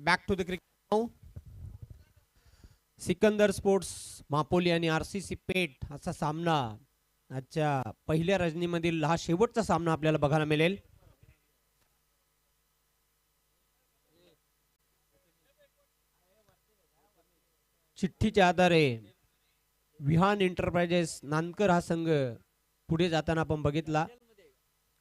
Back to the cricket. Sikandar Sports Mapoli आणि RCC Peth असा सामना आजच्या पहिल्या रजनीमधील हा शेवटचा सामना आपल्याला बघायला मिळेल. चिठ्ठीच्या आधारे विहान एंटरप्राइजेस नानकर हा संघ पुढे जाताना आपण बघितला.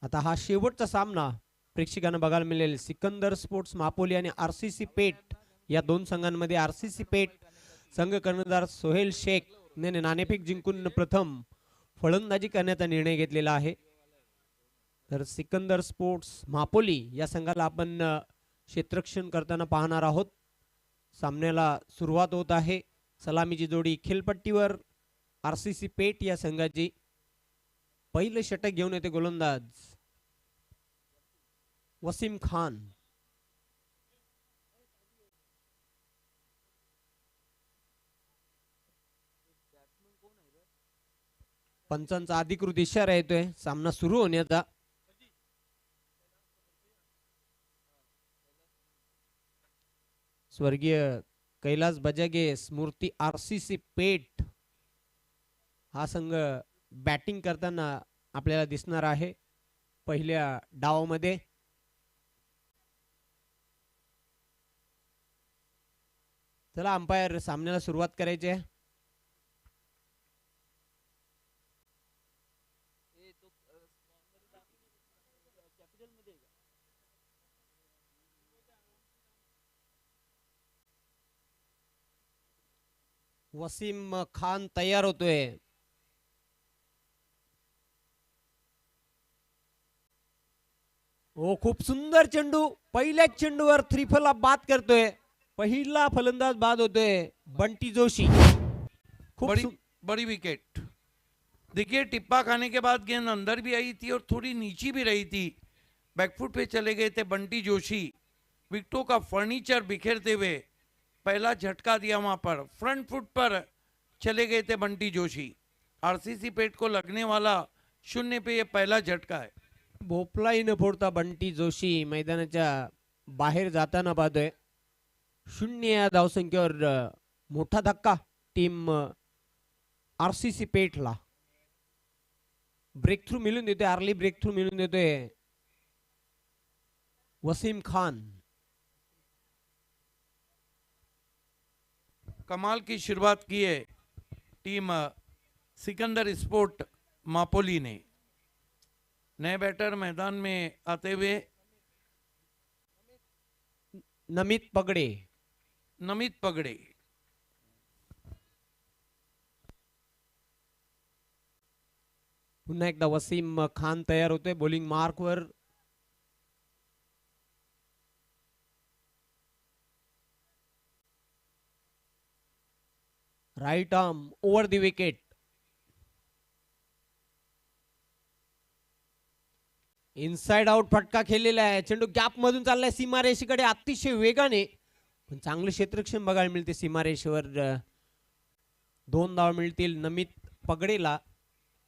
आता हा शेवटचा सामना प्रेक्षकांना बघायला मिळेल. सिकंदर स्पोर्ट्स मापोली आणि आरसीसी पेठ या दोन संघांमध्ये आरसीसी पेठ संघ कर्णधार सोहेल शेख ने नाणेफेक जिंकून प्रथम फलंदाजी करण्याचा निर्णय घेतलेला आहे. तर सिकंदर स्पोर्ट्स मापोली या संघाला आपण क्षेत्ररक्षण करताना पाहणार आहोत. सामन्याला सुरुवात होत आहे. सलामीची जोडी खेळपट्टीवर आरसीसी पेठ या संघाची. पहिले षटक घेऊन येते गोलंदाज वसीम खान. पंचांचा अधिकृत इशारा येतोय सामना सुरू होण्याचा. स्वर्गीय कैलास बजागे स्मृती आरसीसी पेठ हा संघ बॅटिंग करताना आपल्याला दिसणार आहे पहिल्या डावामध्ये. चला अंपायर सामन्याला सुरुवात करायची आहे. वसीम खान तयार होतोय. ओ खूप सुंदर चेंडू. पहिल्याच चेंडूवर त्रिफला बाद करतोय. पहिला फलंदाज बाद होतोय बंटी जोशी. बड़ी विकेट. देखिए टिप्पा खाने के बाद गेंद अंदर भी आई थी और थोड़ी नीची भी रही थी. बैकफुट पे चले गए थे बंटी जोशी. विकेटों का फर्नीचर बिखेरते हुए पहला झटका दिया वहां पर. फ्रंट फुट पर चले गए थे बंटी जोशी. आरसीसी पेट को लगने वाला 0 पे ये पहला झटका है. भोपलाही न फोडता बंटी जोशी मैदानाच्या बाहेर जाताना पाहतोय. 0 या धावसंख्येवर मोठा धक्का टीम आरसीसी पेठला. ब्रेक थ्रू मिळून देतोय. अर्ली ब्रेक थ्रू मिळून देतोय वसीम खान. कमाल की शुरुआत की है टीम सिकंदर स्पोर्ट मापोली ने. नए बैटर मैदान में आते हुए नमित पगडे. नमित पगड़े. पुन्हा एकदा वसीम खान तयार होतोय बॉलिंग मार्कवर. Right arm over the wicket. Inside out फटका खेळलेला आहे. चेंडू गॅप मधून चाललाय सीमारेषेकडे अतिशय वेगाने. पण चांगलं क्षेत्ररक्षण बघायला मिळते सीमारेषेवर. 2 धाव मिळतील नमित पगडेला.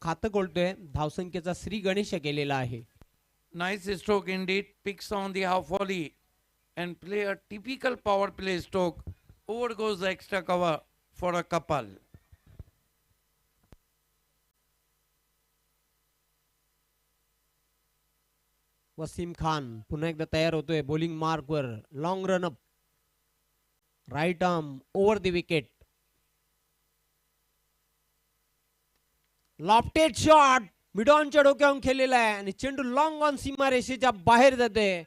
खातं कोलतोय. धावसंख्येचा श्री गणेश केलेला आहे. Nice stroke indeed. Picks on the half volley and play a typical power play stroke. Over goes the extra cover for a couple. Wasim Khan पुन्हा एकदा तयार होतोय बॉलिंग मार्कवर. Long run up. Right arm over the wicket. Lofted shot मिडॉनच्या डोक्यावरून खेळलेला आहे आणि चेंडू लॉंग ऑन सीमारेषेच्या बाहेर जाते.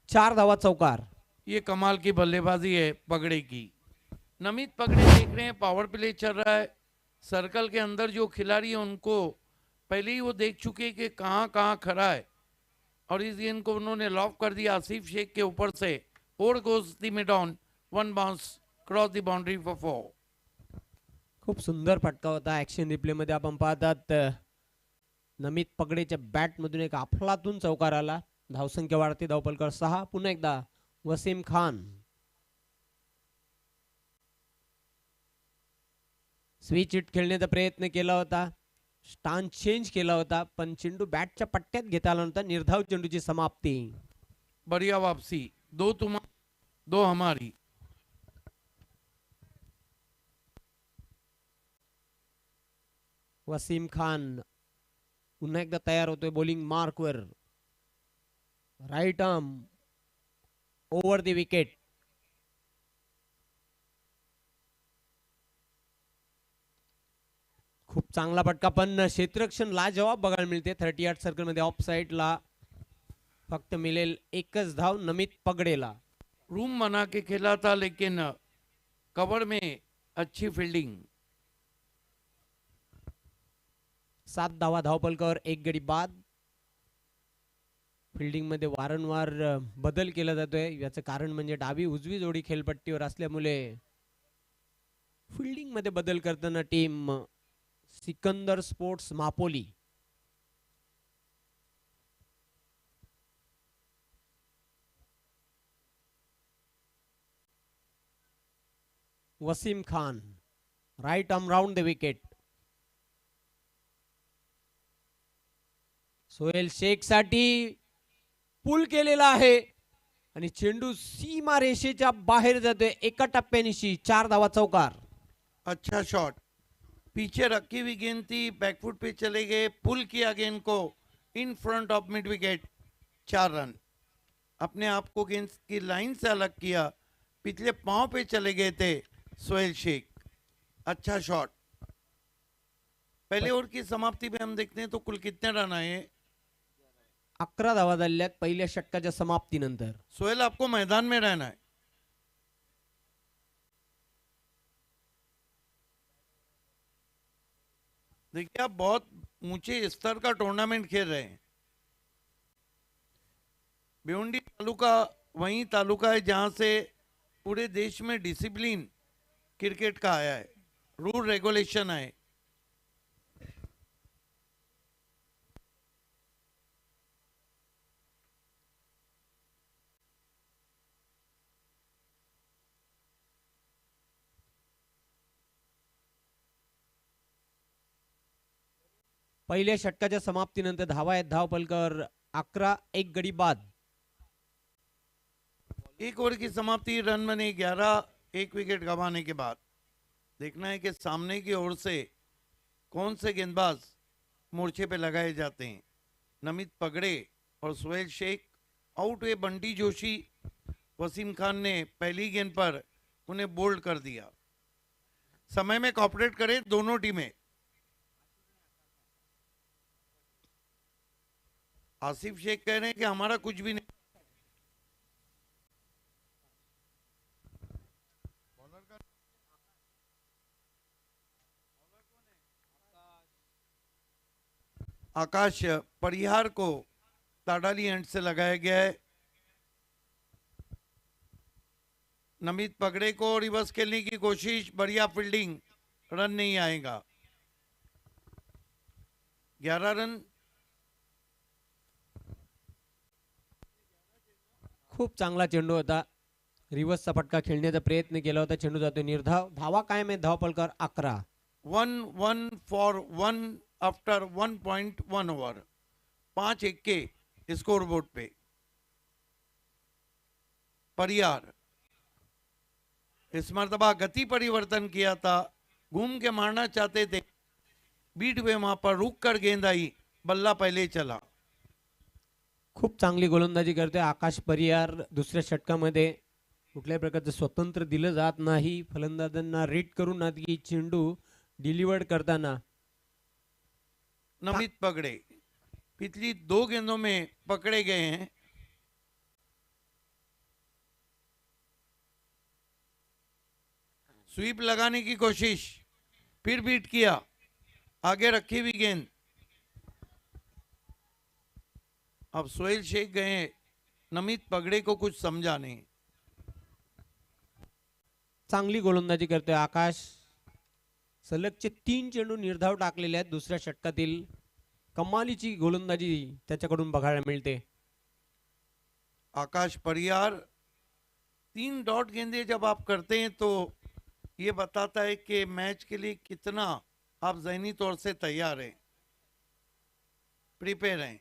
4 धावा चौकार. ये कमाल की बल्लेबाजी है पगड़े की. नमित पगड़े देख रहे हैं पावर प्ले चल रहा है. सर्कल के अंदर जो खिलाड़ी है उनको पहले ही वो देख चुके हैं कि कहाँ कहाँ खड़ा है और इस गेंद को उन्होंने लॉक कर दिया आसिफ शेख के ऊपर से. Over goes the mid on. 1 bounce cross the boundary for 4. खूप सुंदर फटका होता. ऍक्शन रिप्ले मध्ये आपण पाहतात नमित पगडेच्या बॅट मधून एक अफलातून चौकार आला. धावसंख्या वाढते. धावपलकर 6. पुन्हा एकदा वसीम खान. स्विच हिट खेळण्याचा प्रयत्न केला होता. स्टान चेंज केला होता पण चेंडू बॅटच्या पट्ट्यात घेता आला नव्हता. निर्धाव चेंडूची समाप्ती. बढ़िया वापसी. 2 तुमा 2 हमारी। वसीम खान पुन्हा एकदा तयार होतोय बॉलिंग मार्कवर. Right arm over the wicket. खूप चांगला फटका पण क्षेत्ररक्षण लाजवाब बघायला मिळते. 38 सर्कल मध्ये ऑफ साइडला फक्त मिळेल एकच धाव नमित पगडेला. रूम बना के खेला था लेकिन कवर में अच्छी फील्डिंग। 7 धावा धावपलकावर 1 गडी बाद. फिल्डिंग मध्ये वारंवार बदल केला जातोय. याचं कारण म्हणजे डावी उजवी जोडी खेळपट्टीवर असल्यामुळे फिल्डिंग मध्ये बदल करताना team Sikandar Sports Mapoli. Wasim Khan right arm round the wicket. Sohail Shaikh साठी पुल केलेला आहे आणि चेंडू सीमा रेषेच्या बाहेर जातोय. एका टप्प्यानिशी 4 धावा चौकार. अच्छा शॉट, पीछे रखी हुई गेंद थी, बैकफुट पे चले गए, पुल किया गेंद को in front of mid wicket, 4 run. अपने आप को गेंद की लाइन से अलग किया, पिछले पांव पे चले गए थे सोहेल शेख। अच्छा शॉट। पहले ओवर की समाप्ति में हम देखते हैं तो कुल कितने रन आए। 11 धावा झाल्यात पहिल्या षटकाच्या समाप्तीनंतर. सोहेल आपको मैदान में रहना है। देखिए आप बहुत ऊंचे स्तर का टूर्नामेंट खेल रहे हैं। भिवंडी तालुका वही तालुका है जहां से पूरे देश में डिसिप्लिन क्रिकेट का आया है, रूल रेगुलेशन है। पहिल्या षटकाच्या समाप्तीनंतर धावा आहेत धावपलकावर 11, 1 गडी बाद. एक ओवर की समाप्ति, रन बने 11, 1 विकेट गंवाने के बाद। देखना है कि सामने की ओर से कौन से गेंदबाज मोर्चे पे लगाए जाते हैं। नमित पगड़े और सोहेल शेख आउट हुए। बंटी जोशी, वसीम खान ने पहली गेंद पर उन्हें बोल्ड कर दिया। समय में कॉपरेट करें दोनों टीमें। आसिफ शेख कह रहे हैं कि हमारा कुछ भी नहीं। आकाश परिहार को ताडाली एंड से लगाया गया है। नमित पगड़े को रिवर्स खेलने की कोशिश, बढ़िया फील्डिंग, रन नहीं आएगा। 11 रन। खूप चांगला चेंडू होता. रिव्हर्सचा फटका खेळण्याचा प्रयत्न केला होता. चेंडू जातोय निर्धाव. धावा कायम आहे धावपलकावर 11. 1-1 फॉर 1 आफ्टर 1.1 ओवर। 5 एक्के स्कोर बोर्ड पे। परियार इस मर्तबा गति परिवर्तन किया था, घूम के मारना चाहते थे, बीट हुए, वहां पर रुक कर गेंद आई, बल्ला पहले चला। खूप चांगली गोलंदाजी करते आकाश परियार. दुसऱ्या षटकामध्ये कुठल्याही प्रकारचं स्वतंत्र दिलं जात नाही. फलंदाजांना रीड करून आधी चेंडू डिलिव्हर्ड करताना. नमित पगड़े पिछली 2 गेंदों में पकड़े गए हैं। स्वीप लगाने की कोशिश, फिर बीट किया, आगे रखी हुई गेंद। अब सोहेल शेख गए, नमित पगड़े को कुछ समझा नहीं। चांगली गोलंदाजी करतोय आकाश. सलगचे 3 चेंडू निर्धाव टाकलेले आहेत. दुसऱ्या षटकातील कमालीची गोलंदाजी त्याच्याकडून बघायला मिळते. आकाश परियार 3 डॉट गेंदे जब आप करते हैं तो ये बताता है कि मैच के लिए कितना आप ज़हनी तौर से तैयार हैं, प्रिपेयर हैं।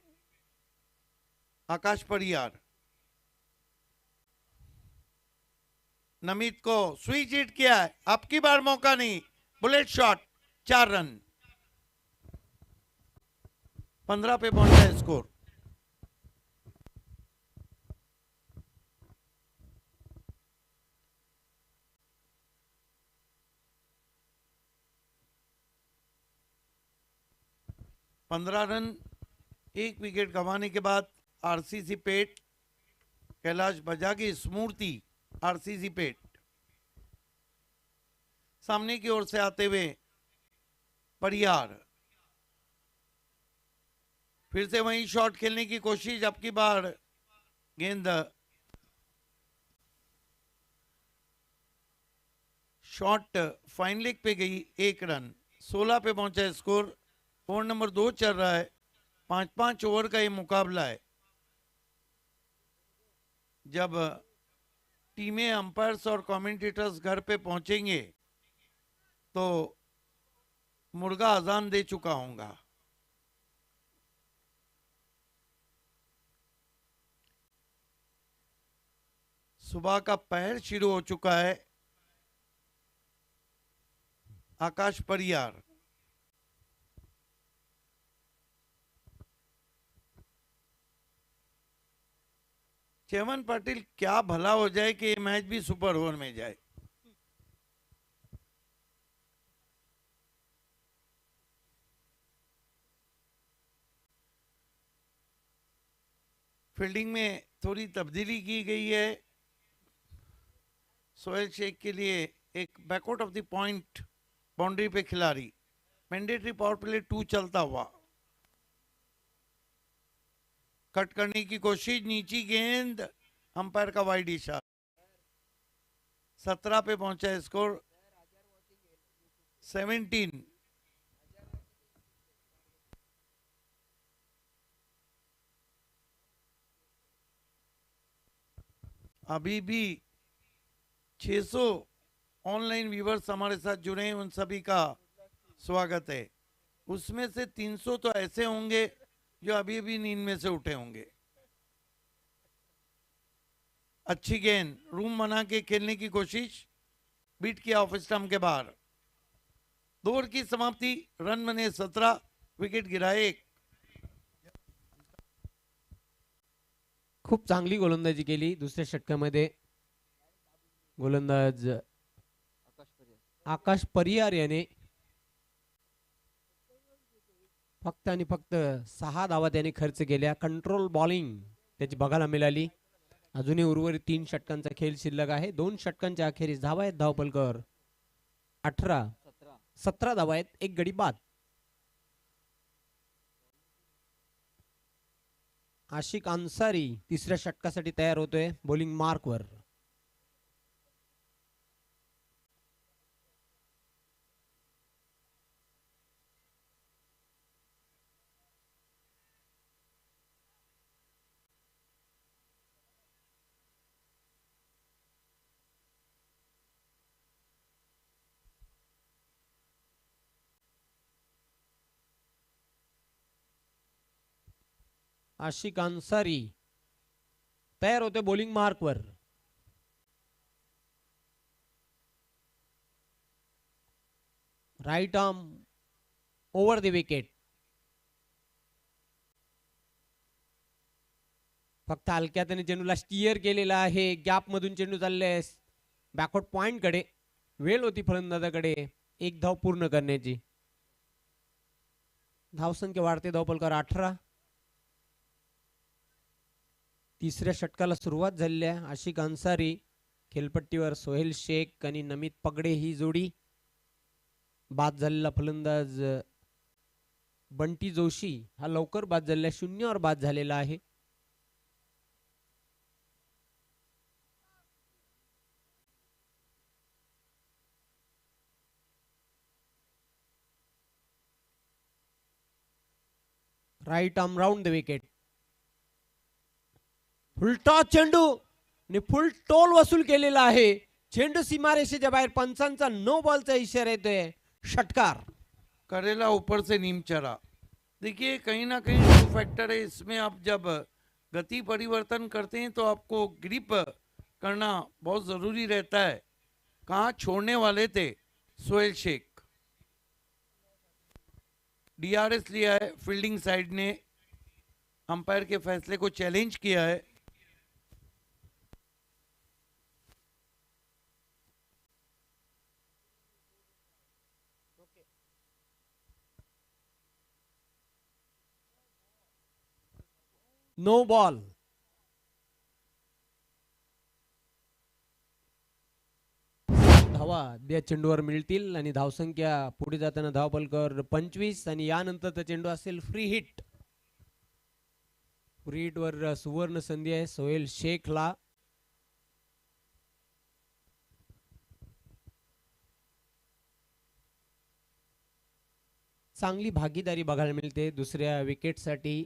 आकाश परियार नमित को स्विच हिट किया है, अब की बार मौका नहीं, बुलेट शॉट, 4 रन, 15 पे पहुंचा है स्कोर। पंद्रह रन, 1 विकेट गंवाने के बाद आरसीसी पेट, कैलाश बजागी स्मूर्ति, आरसीसी पेट सामने की ओर से आते हुए परियार, फिर से वही शॉट खेलने की कोशिश, अब की बार गेंद शॉट फाइन लेग पे गई, 1 रन, 16 पे पहुंचा स्कोर। ओवर नंबर 2 चल रहा है, 5-5 ओवर का ये मुकाबला है। जब टीमें, अंपायर्स और कमेंटेटर्स घर पे पहुंचेंगे तो मुर्गा अजान दे चुका होगा। सुबह का पहर शुरू हो चुका है। आकाश परियार, चेमन पाटिल, क्या भला हो जाए कि ये मैच भी सुपर ओवर में जाए। फील्डिंग में थोड़ी तब्दीली की गई है। सोहेल शेख के लिए एक backward of the point boundary पे खिलाड़ी, मैंडेटरी पावर प्ले 2 चलता हुआ, कट करने की कोशिश, नीची गेंद, अंपायर का वाइड इशारा, 17 पे पहुंचा है स्कोर, 17। अभी भी 600 ऑनलाइन व्यूवर्स हमारे साथ जुड़े हैं, उन सभी का स्वागत है। उसमें से 300 तो ऐसे होंगे जो अभी भी नींद में से उठे होंगे। अच्छी गेंद, रूम बना के खेलने की कोशिश, बीट किया ऑफ स्टंप के बाहर। 2 ओवर की समाप्ति, रन बने 17, विकेट गिरा 1। खूप चांगली गोलंदाजी केली दुसऱ्या षटकामध्ये। गोलंदाज आकाश परियार याने फक्त आणि फक्त 6 धावा त्याने खर्च केल्या। कंट्रोल बॉलिंग त्याची बघायला मिळाली। अजूनही उर्वरित 3 षटकांचा खेळ शिल्लक आहे। 2 षटकांच्या अखेरीस धावा आहेत धावपलकर 18, 17 धावा आहेत, 1 गडी बाद। आशिक अन्सारी तिसऱ्या षटकासाठी तयार होतोय बॉलिंग मार्कवर। आशिक अन्सारी तयार होते बॉलिंग मार्कवर। Right arm over the wicket. फक्त हलक्या त्याने चेंडूला स्टिअर केलेला आहे। गॅप मधून चेंडू चालले बॅकवर्ड पॉइंट कडे। वेळ होती फलंदाजाकडे 1 धाव पूर्ण करण्याची। धावसंख्या वाढते, धावपलकर 18। तिसऱ्या षटकाला सुरुवात झाली आहे। आशिक अन्सारी खेळपट्टीवर, सोहेल शेख आणि नमित पगडे ही जोडी। बाद झालेला फलंदाज बंटी जोशी हा लवकर बाद झालेला, 0 बाद झालेला आहे। Right arm round the wicket. Full toss चेंडू आणि फुल टोल वसूल केलेला आहे। चेंडू सीमारेषेच्या बाहेर, पंचांचा नो बॉलचा इशारा येतोय। षटकार। करेला ऊपर से नीम चढ़ा। देखिए कहीं ना कहीं जो फैक्टर है इसमें, आप जब गति परिवर्तन करते हैं तो आपको ग्रिप करना बहुत जरूरी रहता है। कहाँ छोड़ने वाले थे सोहेल शेख। डीआरएस लिया है, फील्डिंग साइड ने अंपायर के फैसले को चैलेंज किया है। No ball. धावा त्या चेंडूवर मिळतील आणि धावसंख्या पुढे जाताना धावफलकावर 25 आणि यानंतरचा चेंडू असेल फ्री हिट. फ्री हिट वर सुवर्ण संधी आहे सोहेल शेखला. चांगली भागीदारी बघायला मिळते दुसऱ्या विकेटसाठी.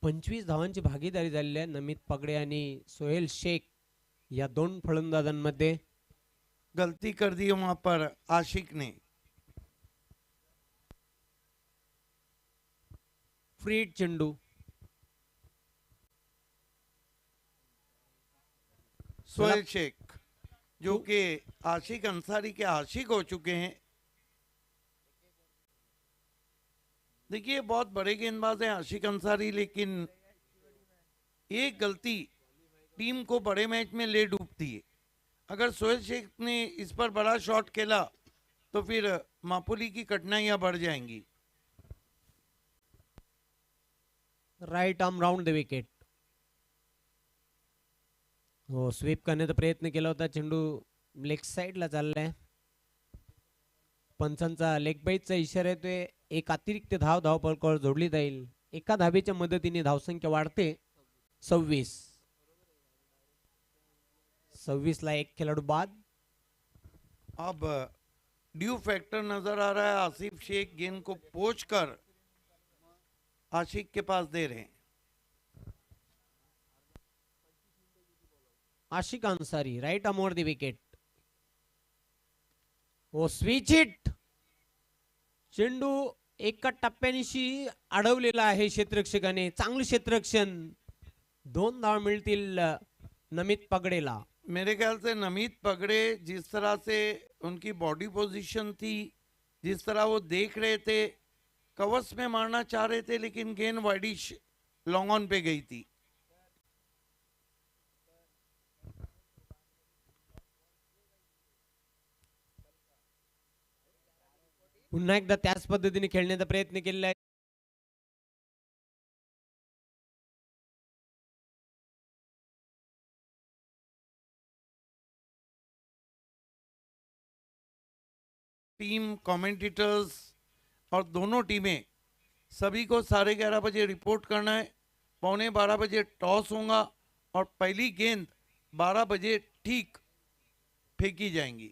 25 धावांची भागीदारी झालेली आहे नमित पगडे आणि सोहेल शेख या दोन फलंदाजांमध्ये. गलती कर दी वहां पर आशिक ने। फ्री हिट चेंडू. सोहेल शेख जो कि आशिक अंसारी के आशिक हो चुके हैं। देखिए बहुत बड़े गेंदबाज हैं आशिक अंसारी, लेकिन एक गलती टीम को बड़े मैच में ले डूबती है। अगर सोहेल शेख ने इस पर बड़ा शॉट खेला तो फिर मापुली की कठिनाइयां बढ़ जाएंगी। Right arm round the wicket. हो स्वीप करण्याचा प्रयत्न केला होता. चेंडू लेग साइडला चाललाय. पंचांचा लेग बाईटचा इशारा येतोय. एक अतिरिक्त धाव धावफलकावर जोडली जाईल. एका धावेच्या मदतीने धावसंख्या वाढते 26. 26 ला एक खिलाडू बाद. अब ड्यू फैक्टर नजर आ रहा है। आसिफ शेख गेंद को पोंछ कर आशिक के पास दे रहे हैं। Ashiq Ansari right arm over the wicket. ओ स्विच हिट. चेंडू एका टप्प्यानिशी अडवलेला आहे क्षेत्ररक्षकाने. चांगलं क्षेत्ररक्षण. 2 धाव मिळतील नमित पगडेला. मेरे ख्याल से नमित पगड़े जिस तरह से उनकी बॉडी पोजीशन थी, जिस तरह वो देख रहे थे, कवर्स में मारना चाह रहे थे, लेकिन गेंद वाइडिश लॉन्ग ऑन पे गई थी। पुन्हा एकदा त्याच पद्धतीने खेळण्याचा प्रयत्न केलेला आहे. टीम कमेंटेटर्स और दोनों टीमें सभी को 11:30 बजे रिपोर्ट करना है। 11:15 बजे टॉस होगा और पहली गेंद 12 बजे ठीक फेंकी जाएंगी।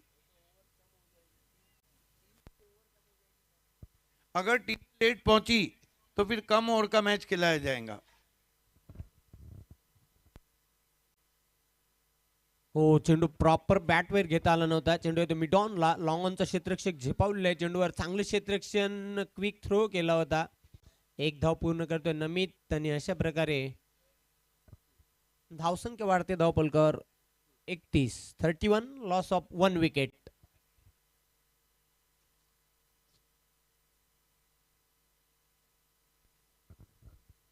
अगर टीम लेट पहुंची तो फिर कम ओवर का मैच खिलाया जाएगा। हो चेंडू प्रॉपर बॅटवर घेता आला नव्हता. चेंडू येतो मिड ऑनला. लॉंग ऑनचा क्षेत्ररक्षक झेपावलेला आहे चेंडूवर. चांगलं क्षेत्ररक्षण क्विक थ्रो केला होता. एक धाव पूर्ण करतोय नमित आणि अशा प्रकारे धावसंख्या वाढते धावफलकावर 31. 31 लॉस ऑफ 1 विकेट.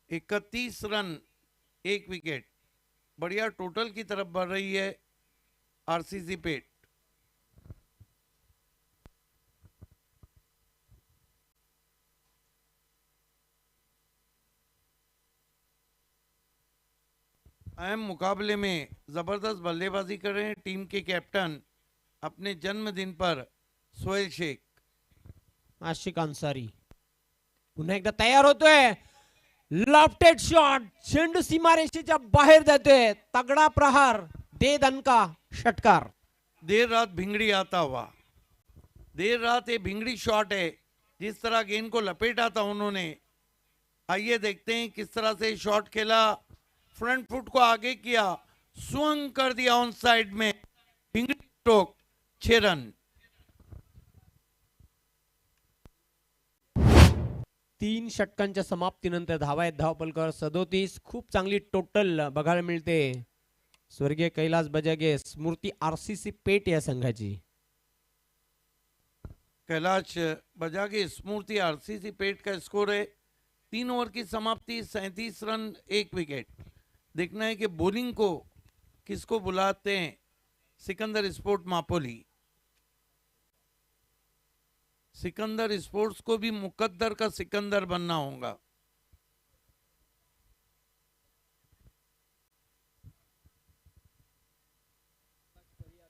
इकतीस रन 1 विकेट। बढ़िया टोटल की तरफ बढ़ रही है आरसीसी पेट। अहम मुकाबले में जबरदस्त बल्लेबाजी कर रहे हैं टीम के कैप्टन अपने जन्मदिन पर सोहेल शेख। आशिक अंसारी पुन्हा एकदा तयार होतोय. Lofted shot. चेंडू सीमारेषेच्या बाहेर जातोय. तगडा प्रहार. दे दणका षटकार. देर रात भिंगड़ी आता हुआ। देर रात ये भिंगड़ी शॉट है। जिस तरह गेंद को लपेटा था उन्होंने, आइए देखते हैं किस तरह से शॉट खेला। फ्रंट फुट को आगे किया, स्विंग कर दिया ऑन साइड में, भिंगड़ी स्ट्रोक, 6 रन। 3 षटकांच्या समाप्तीनंतर धावा आहेत धावफलकावर 37. खूप चांगली टोटल बघायला मिळते स्वर्गीय कैलास बजागे, स्मृती आरसीसी पेट या संघाची. कैलाश बजागे स्मृति आरसीसी पेट का स्कोर है 3 ओवर की समाप्ति 37 रन 1 विकेट. देखना है कि बॉलिंग को किसको बुलाते हैं. सिकंदर स्पोर्ट मापोली. सिकंदर स्पोर्ट्स को भी मुकद्दर का सिकंदर बनना होगा.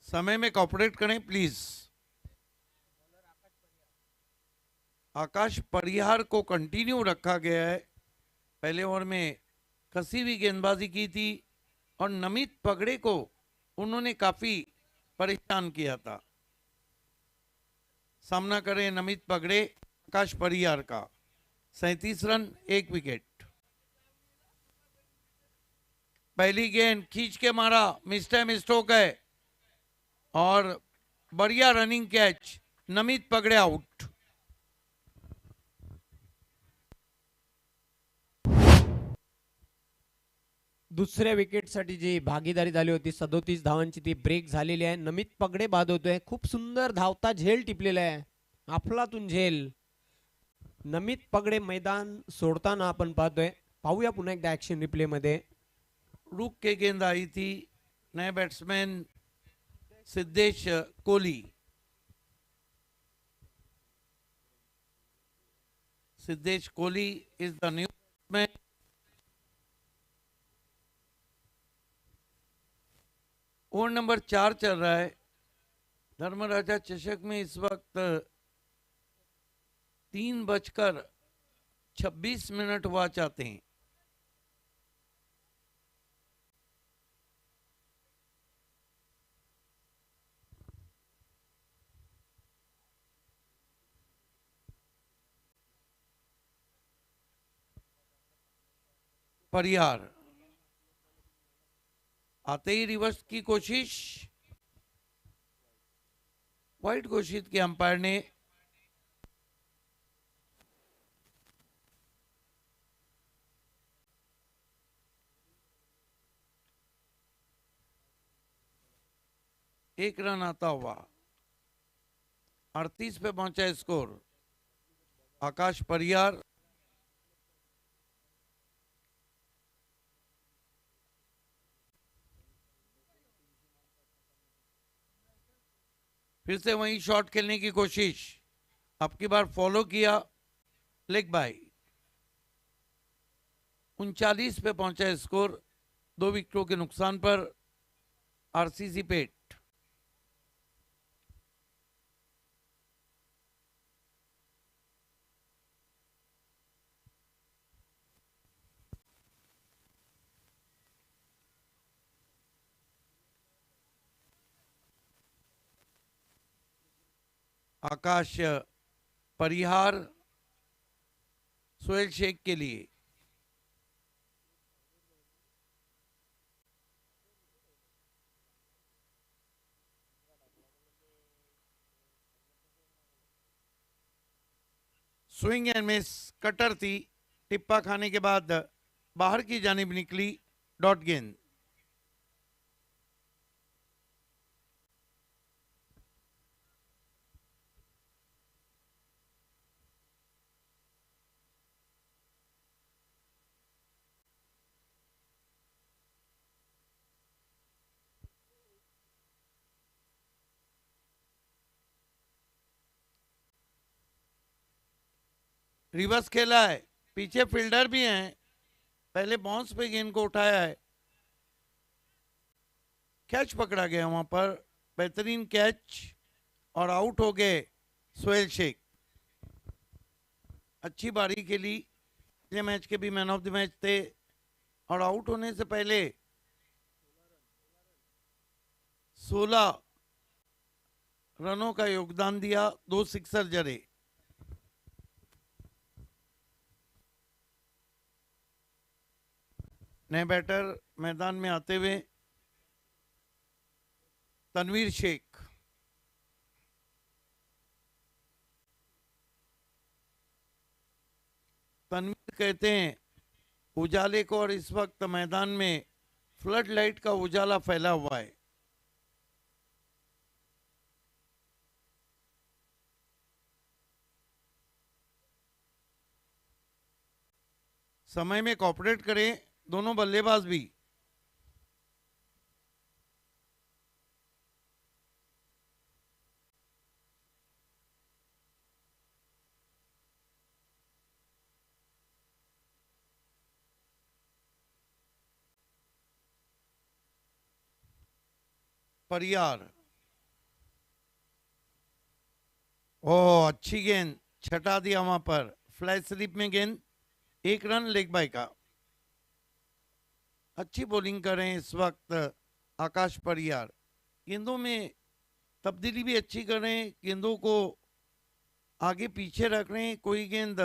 समय में कॉपरेट करें प्लीज. आकाश परिहार को कंटिन्यू रखा गया है. पहले ओवर में कसी हुई गेंदबाजी की थी और नमित पगड़े को उन्होंने काफी परेशान किया था. सामना करें नमित पगड़े आकाश परिहार का. 37 रन 1 विकेट. पहली गेंद खींच के मारा, मिस्टर स्ट्रोक है और बढ़िया रनिंग कैच. नमित पगड़े आउट. दुसऱ्या विकेटसाठी जी भागीदारी झाली होती 37 धावांची ती ब्रेक झालेली आहे. नमित पगडे बाद होतोय. खूप सुंदर धावता झेल टिपलेला आहे. अफलातून झेल. नमित पगडे मैदान सोडताना आपण पाहतोय. पाहूया पुन्हा एकदा ऍक्शन रिप्ले मध्ये. रुक के गेंद आई थी. नए batsman Siddhesh Kohli. Siddhesh Kohli is the new batsman. Over number 4 चल रहा है. धर्मराजा चषक में इस वक्त 3:26 हुआ चाहते हैं. परिहार आते ही रिवर्स की कोशिश. वाइड घोषित किया अंपायर ने. एक रन आता हुआ. 38 पे पहुंचा स्कोर. आकाश परिहार फिर से वही शॉट खेलने की कोशिश. अब की बार फॉलो किया. Leg bye. 39 पे पहुंचा स्कोर. 2 विकेटों के नुकसान पर आरसीसी पेट. आकाश परिहार सोहेल शेख के लिए. स्विंग एंड मिस कटर थी. टिप्पा खाने के बाद बाहर की जानिब निकली. डॉट गेंद. रिवर्स खेला है. पीछे फील्डर भी हैं. पहले बाउंस पे गेंद को उठाया है. कैच पकड़ा गया वहां पर. बेहतरीन कैच और आउट हो गए सोहेल शेख. अच्छी बारी खेली. पिछले मैच के भी मैन ऑफ द मैच थे और आउट होने से पहले 16 रनों का योगदान दिया. 2 सिक्सर जड़े. नए बैटर मैदान में आते हुए तनवीर शेख. तनवीर कहते हैं उजाले को और इस वक्त मैदान में फ्लड लाइट का उजाला फैला हुआ है। समय में कॉपरेट करें दोनों बल्लेबाज भी। परियार, ओ अच्छी गेंद, छटा दिया वहां पर, फ्लैट स्लिप में गेंद, 1 रन लेग बाय का। अच्छी बॉलिंग कर रहे हैं इस वक्त आकाश परियार। गेंदों में तब्दीली भी अच्छी कर रहे हैं, गेंदों को आगे पीछे रख रहे हैं। कोई गेंद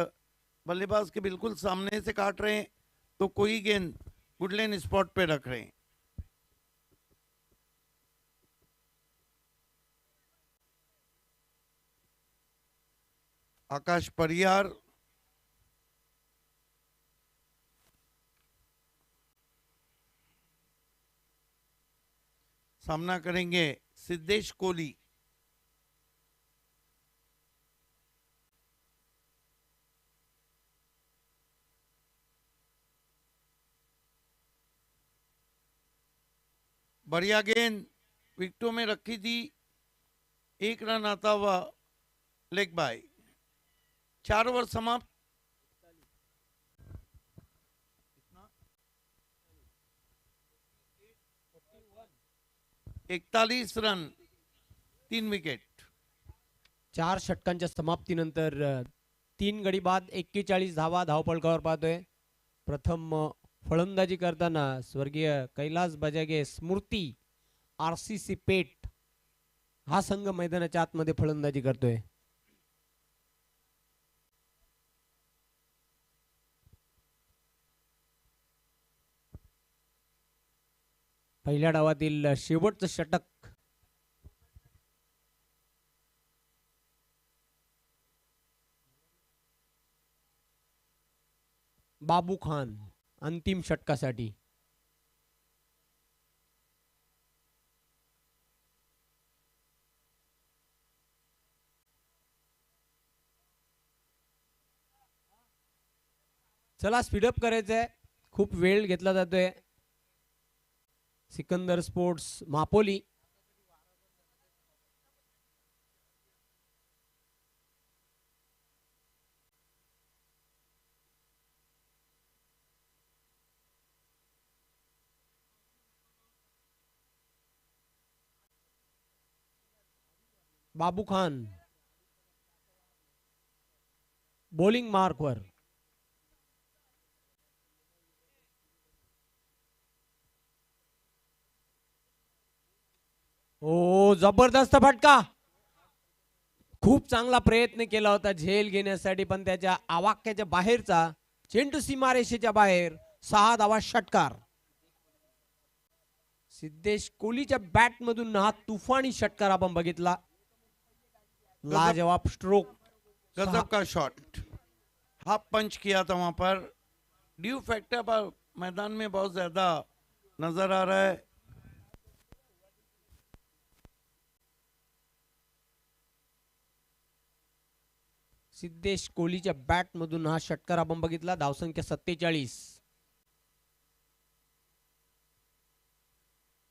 बल्लेबाज के बिल्कुल सामने से काट रहे हैं, तो कोई गेंद गुडलैंड स्पॉट पे रख रहे हैं। आकाश परियार सामना करेंगे सिद्धेश कोहली। बढ़िया गेंद, विकेटों में रखी थी, 1 रन आता हुआ लेग बाय। 4 ओवर समाप्त। 41 रन, 3 विकेट। 4 षटकांच्या समाप्तीनंतर 3 गडी बाद 41 धावा धावपळकावर पाहतोय। प्रथम फलंदाजी करताना स्वर्गीय कैलास बजागे स्मृती RCC पेठ हा संघ मैदानाच्या आतमध्ये फलंदाजी करतोय। पहिल्या डावातील शेवटचं षटक बाबू खान अंतिम षटकासाठी। चला स्पीडअप करायचंय, खूप वेळ घेतला जातोय। सिकंदर स्पोर्ट्स मापोली बाबू खान बॉलिंग मार्क वर। ओ जबरदस्त फटका, खूप चांगला प्रयत्न केला होता झेल घेण्यासाठी, पण त्याच्या आवाक्याच्या बाहेरचा चेंडू सीमारेषेच्या बाहेर। 6 धावा षटकार। सिद्धेश कोहलीच्या बॅट मधून हा तुफानी षटकार आपण बघितला। लाजवाब स्ट्रोक, गजब का शॉट, हाफ पंच किया था वहां पर। ड्यू फैक्टर पर मैदान में बहुत ज्यादा नजर आ रहा है। सिद्धेश कोहलीच्या बॅट मधून हा षटकार आपण बघितला। धावसंख्या 47।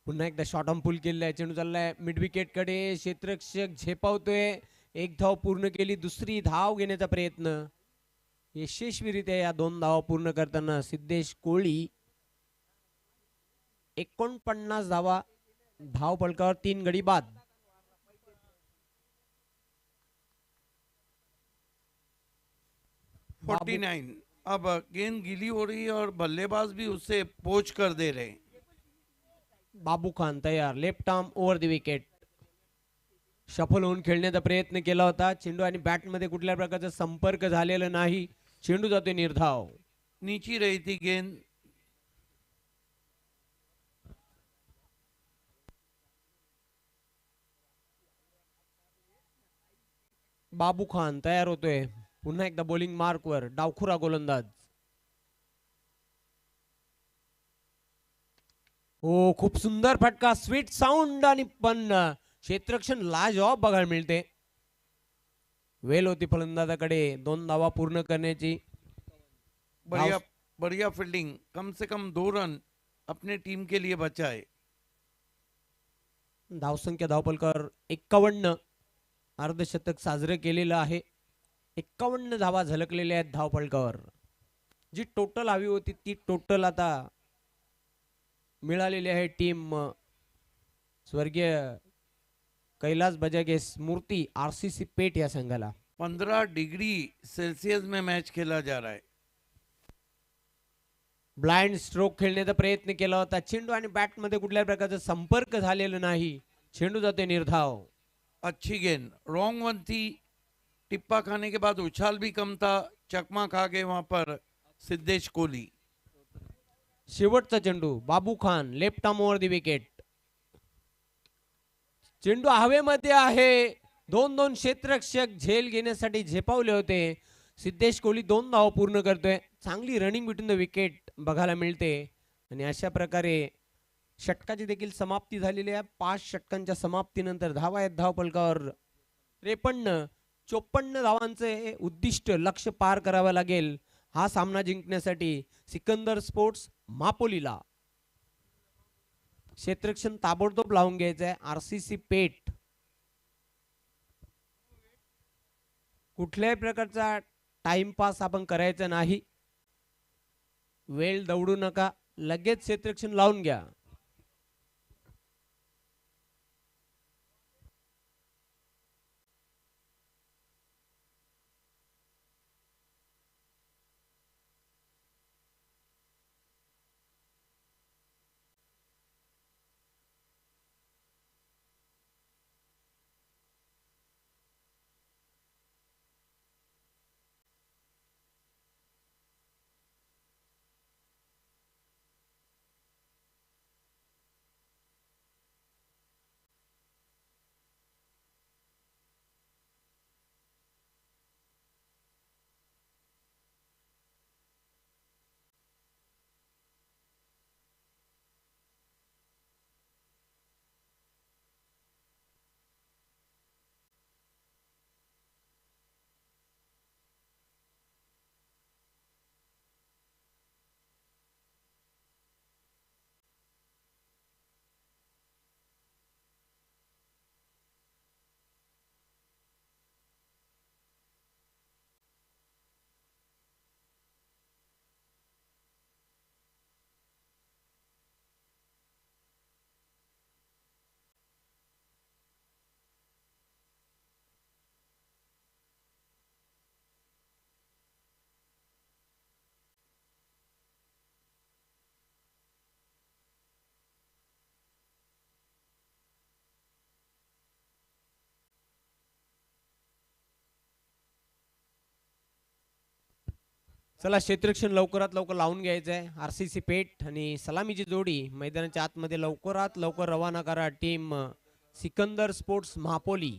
पुन्हा एकदा शॉट ऑन पुल केलाय, चेंडू चाललाय मिड विकेट कडे, क्षेत्ररक्षक झेपावतोय। 1 धाव पूर्ण केली, दुसरी धाव घेण्याचा प्रयत्न यशस्वीरित्या या 2 धावा पूर्ण करताना सिद्धेश कोहली 49 धावा धाव फलकावर, 3 गडी बाद। बाबू 49। अब गेंद गीली हो रही है और बल्लेबाज भी उससे पोच कर दे रहे हैं। बाबू खान तयार, left arm over the wicket. सफल होऊन खेळण्याचा प्रयत्न केला होता, चेंडू आणि बॅट मध्ये कुठल्या प्रकारचा संपर्क झालेला नाही, चेंडू जातोय निर्धाव। नीची रही थी गेंद। बाबू खान तयार होतोय, पुन्हा एकदा बॉलिंग मार्क वर, डावखुरा गोलंदाज। हो, खूप सुंदर फटका, स्वीट साऊंड आणि पण क्षेत्ररक्षण लाजवाब बघायला मिळते. वेल होती फलंदाजाकडे 2 धावा पूर्ण करण्याची. बढ़िया बढ़िया फील्डिंग, कम से कम 2 रन अपने टीम के लिए बचाए. धावसंख्या धावपलकर 51, अर्धशतक साजरे केलेलं आहे. 51 धावा झलकलेल्या आहेत धावपलकावर. जी टोटल हवी होती ती टोटल आता मिळालेली आहे टीम स्वर्गीय कैलास बजागे स्मृती आरसीसी पेट या संघाला. 15 डिग्री सेल्सियस में मैच खेला जा रहा है. ब्लाइंड स्ट्रोक खेळण्याचा प्रयत्न केला होता. चेंडू आणि बॅट मध्ये कुठल्याही प्रकारचा संपर्क झालेला नाही. चेंडू जाते निर्धाव. अच्छी गेंद, रॉन्ग वन थी. टिप्पा खाने के बाद उछाल भी कम था. चकमा खा गए वहां पर सिद्धेश कोहली. शेवटचा चेंडू Babu Khan left arm over the wicket. चेंडू हवेमध्ये आहे. 2-2 क्षेत्ररक्षक झेल घेण्यासाठी झेपावले होते. सिद्धेश कोहली 2 धावा पूर्ण करतोय. चांगली रनिंग बिटवीन द विकेट बघायला मिळते आणि अशा प्रकारे षटकाची देखील समाप्ती झालेली आहे. 5 षटकांच्या समाप्तीनंतर धावा आहेत धावपलकावर 53-54 धावांचे उद्दिष्ट लक्ष्य पार करावं लागेल हा सामना जिंकण्यासाठी सिकंदर स्पोर्ट्स मापोलीला. क्षेत्ररक्षण ताबडतोब लावून घ्यायचं आहे. आरसीसी पेट कुठल्याही प्रकारचा टाइमपास आपण करायचा नाही. वेळ दौडू नका, लगेच क्षेत्ररक्षण लावून घ्या. चला क्षेत्ररक्षण लवकरात लवकर लावून घ्यायचं आहे. आरसीसी पेट आणि सलामीची जोडी मैदानाच्या आतमध्ये लवकरात लवकर रवाना करा. Team Sikandar Sports Mahapoli.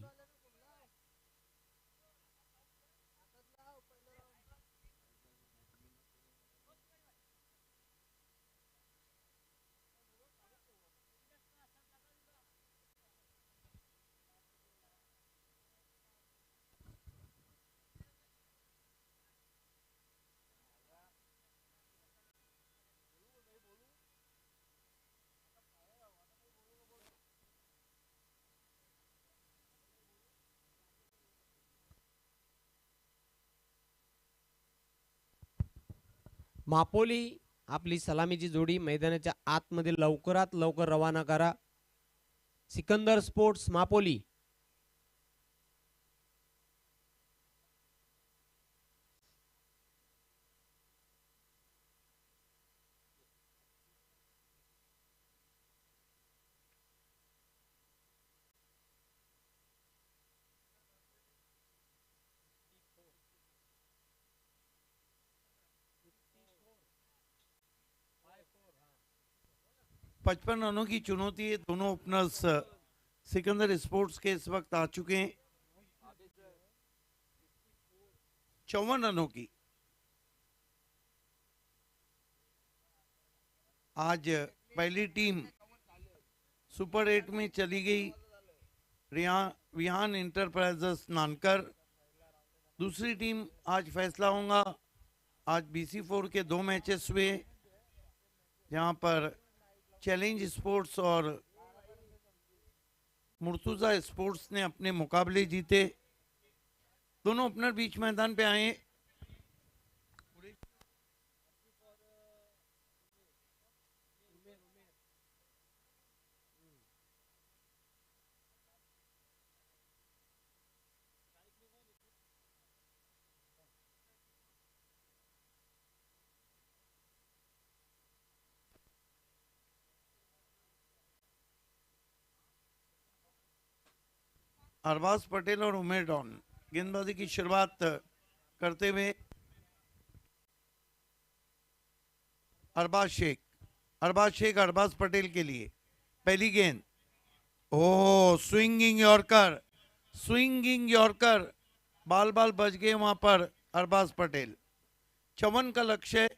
मापोली आपली सलामीची जोडी मैदानाच्या आतमध्ये लवकरात लवकर रवाना करा. सिकंदर स्पोर्ट्स मापोली. पचपन रनों की चुनौती है. दोनों ओपनर्स सिकंदर स्पोर्ट्स के इस वक्त आ चुके हैं. 54 रनों की. आज पहली टीम सुपर 8 में चली गई विहान इंटरप्राइजेस नानकर। दूसरी टीम आज फैसला होगा। आज BC4 के 2 मैचेस हुए, जहां पर चैलेंज स्पोर्ट्स और मुर्तुजा स्पोर्ट्स ने अपने मुकाबले जीते। दोनों ओपनर बीच मैदान पे आए। अरबाज पटेल और उमेर डॉन गेंदबाजी की शुरुआत करते हुए। अरबाज शेख अरबाज पटेल के लिए पहली गेंद। ओ स्विंगिंग यॉर्कर, बाल बच गए वहां पर अरबाज पटेल। 54 का लक्ष्य।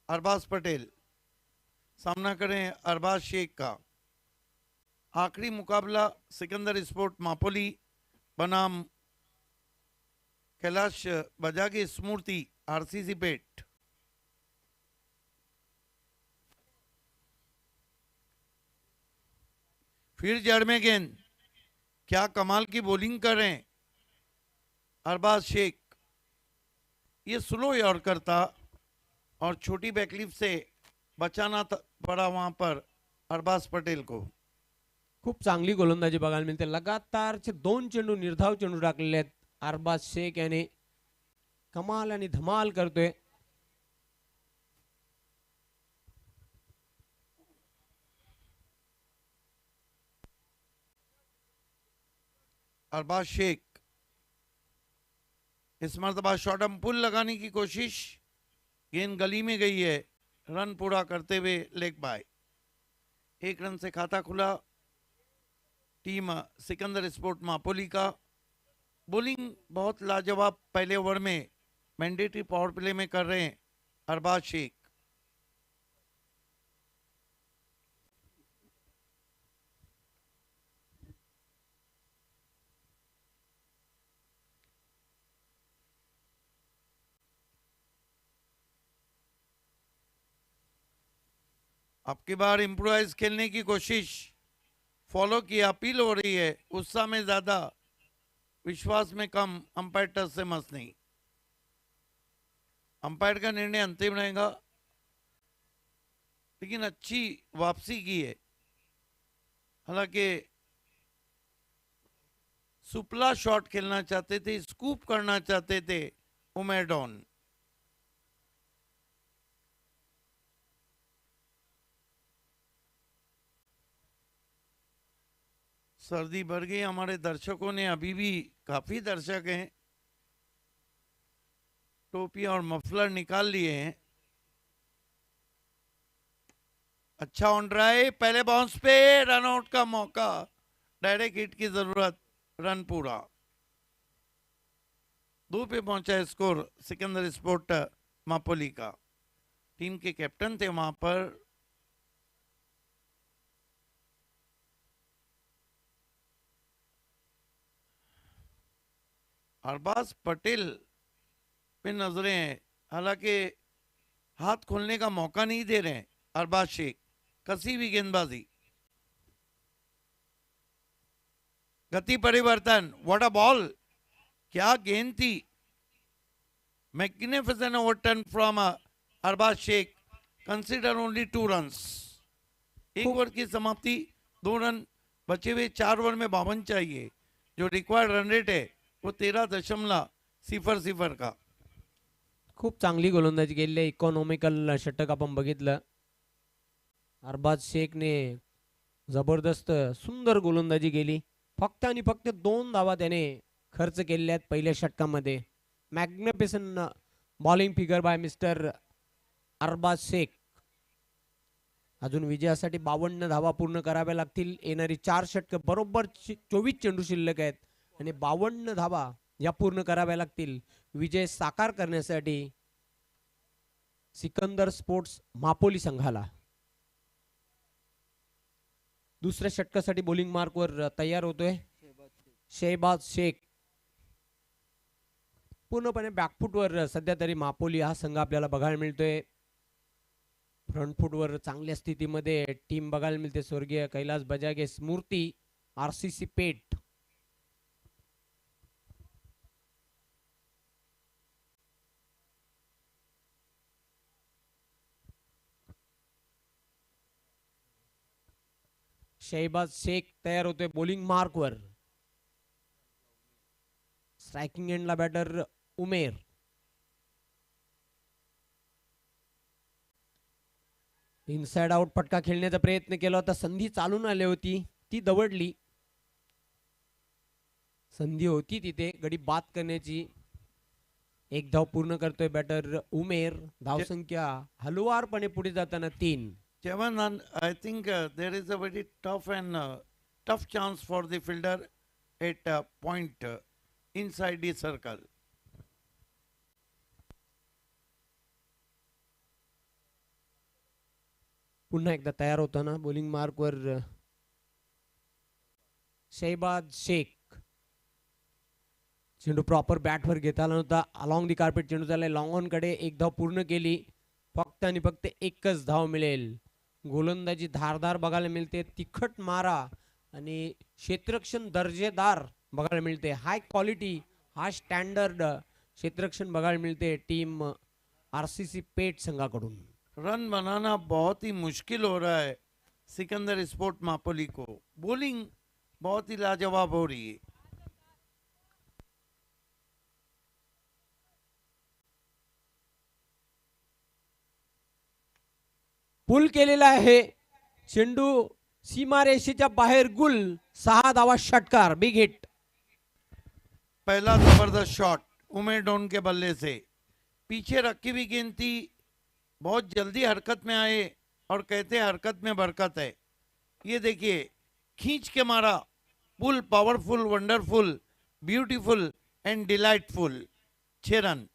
अरबाज पटेल सामना करें अरबाज शेख का। आखिरी मुकाबला सिकंदर स्पोर्ट मापोली बनाम कैलाश बजागे स्मूर्ति RCC पेट। फिर जड़ में गेंद। क्या कमाल की बॉलिंग कर रहे हैं अरबाज शेख। ये स्लो यॉर्कर था और छोटी बैकलिफ से बचाना पड़ा वहां पर अरबाज पटेल को। खूप चांगली गोलंदाजी बघायला मिळते। लगातारचे 2 चेंडू निर्धाव चेंडू टाकलेले आहेत। अरबाज शेख याने कमाल आणि धमाल करतोय। अरबाज शेख इस मरतबा शॉर्ट पुल लगाने की कोशिश। गेंद गली में गई है। रन पूरा करते हुए लेग बाय। 1 रन से खाता खुला टीम सिकंदर स्पोर्ट मापोली का। बॉलिंग बहुत लाजवाब पहले ओवर में मैंडेटरी पावर प्ले में कर रहे हैं अरबाज शेख। अब की बार इम्प्रोवाइज खेलने की कोशिश। फॉलो की अपील हो रही है। उत्साह में ज्यादा, विश्वास में कम, अंपायर टच से मस नहीं। अंपायर का निर्णय अंतिम रहेगा, लेकिन अच्छी वापसी की है। हालांकि सुपला शॉट खेलना चाहते थे, स्कूप करना चाहते थे उमेर डॉन। सर्दी बढ़ गई। हमारे दर्शकों ने अभी भी काफी दर्शक हैं, टोपी और मफलर निकाल लिए हैं। अच्छा ऑन ड्राइव, पहले बाउंस पे रन आउट का मौका। डायरेक्ट हिट की जरूरत, रन पूरा। 2 पे पहुंचा है स्कोर सिकंदर स्पोर्ट मापोली का। टीम के कैप्टन थे वहां पर अरबाज पटेल पे नजरें हैं। हालांकि हाथ खोलने का मौका नहीं दे रहे हैं अरबाज शेख। कसी हुई गेंदबाजी, गति परिवर्तन, व्हाट अ बॉल, क्या गेंद थी। Magnificent overturn from Arbaz Shaikh. Consider only 2 runs. 1 over की समाप्ति, 2 रन बचे हुए। 4 ओवर में 52 चाहिए। जो रिक्वायर्ड रन रेट है वो 13.00 का। खूप चांगली गोलंदाजी केली आहे। इकॉनॉमिकल षटक आपण बघितलं। अरबाज शेखने जबरदस्त सुंदर गोलंदाजी केली। फक्त आणि फक्त 2 धावा त्याने खर्च केलेल्या आहेत पहिल्या षटकामध्ये। Magnificent bowling figure by mister Arbaz Shaikh. अजून विजयासाठी 52 धावा पूर्ण कराव्या लागतील। येणारी 4 षटक बरोबर 24 चेंडू शिल्लक आहेत आणि 52 धावा या पूर्ण कराव्या लागतील विजय साकार करण्यासाठी। सिकंदर स्पोर्ट्स मापोली संघाला. दुसऱ्या षटकासाठी बॉलिंग मार्कवर तयार होतोय शहबाज शेख. पूर्णपणे बॅकफुटवर सध्या तरी मापोली हा संघ आपल्याला बघायला मिळतोय. फ्रंट फुटवर चांगल्या स्थितीमध्ये टीम बघायला मिळते. स्वर्गीय कैलास बजागे स्मृती आरसीसी पेठ. शहबाज शेख तयार होतोय बॉलिंग मार्कवर. स्ट्रायकिंग एंडला बॅटर उमेर. इनसाइड आउट फटका खेळण्याचा प्रयत्न केला होता. संधी चालून आली होती ती दवडली. संधी होती तिथे गडी बाद करण्याची. एक धाव पूर्ण करतोय बॅटर उमेर. धावसंख्या हलवारपणे पुढे जाताना 3. Chavan, I think there is a very tough chance for the fielder at point inside the circle. पुन्हा एकदा तयार होताना बॉलिंग मार्कवर शहबाज शेख. चेंडू प्रॉपर बॅटवर घेता आला नव्हता. अलॉंग दी कार्पेट चेंडू झालाय लॉंग ऑन कडे. एक धाव पूर्ण केली. फक्त आणि फक्त एकच धाव मिळेल. गोलंदाजी धारदार बघायला मिळते. तिखट मारा आणि क्षेत्ररक्षण दर्जेदार बघायला मिळते. हाय क्वालिटी हाय स्टँडर्ड क्षेत्ररक्षण बघायला मिळते टीम आरसीसी पेठ संघाकडून. रन बनाना बहुत ही मुश्किल हो रहा है सिकंदर स्पोर्ट मापोली को. बॉलिंग बहुत ही लाजवाब हो रही है. पुल केलेला आहे. चेंडू सीमारेषेच्या बाहेर गुल. 6 धावा षटकार. Big hit. पहला जबरदस्त शॉट उमेर डोन के बल्ले से. पीछे रखी हुई गेंद थी. बहुत जल्दी हरकत में आए और कहते हैं हरकत में बरकत है. ये देखिए खींच के मारा. Pull powerful wonderful beautiful and delightful. 6 run.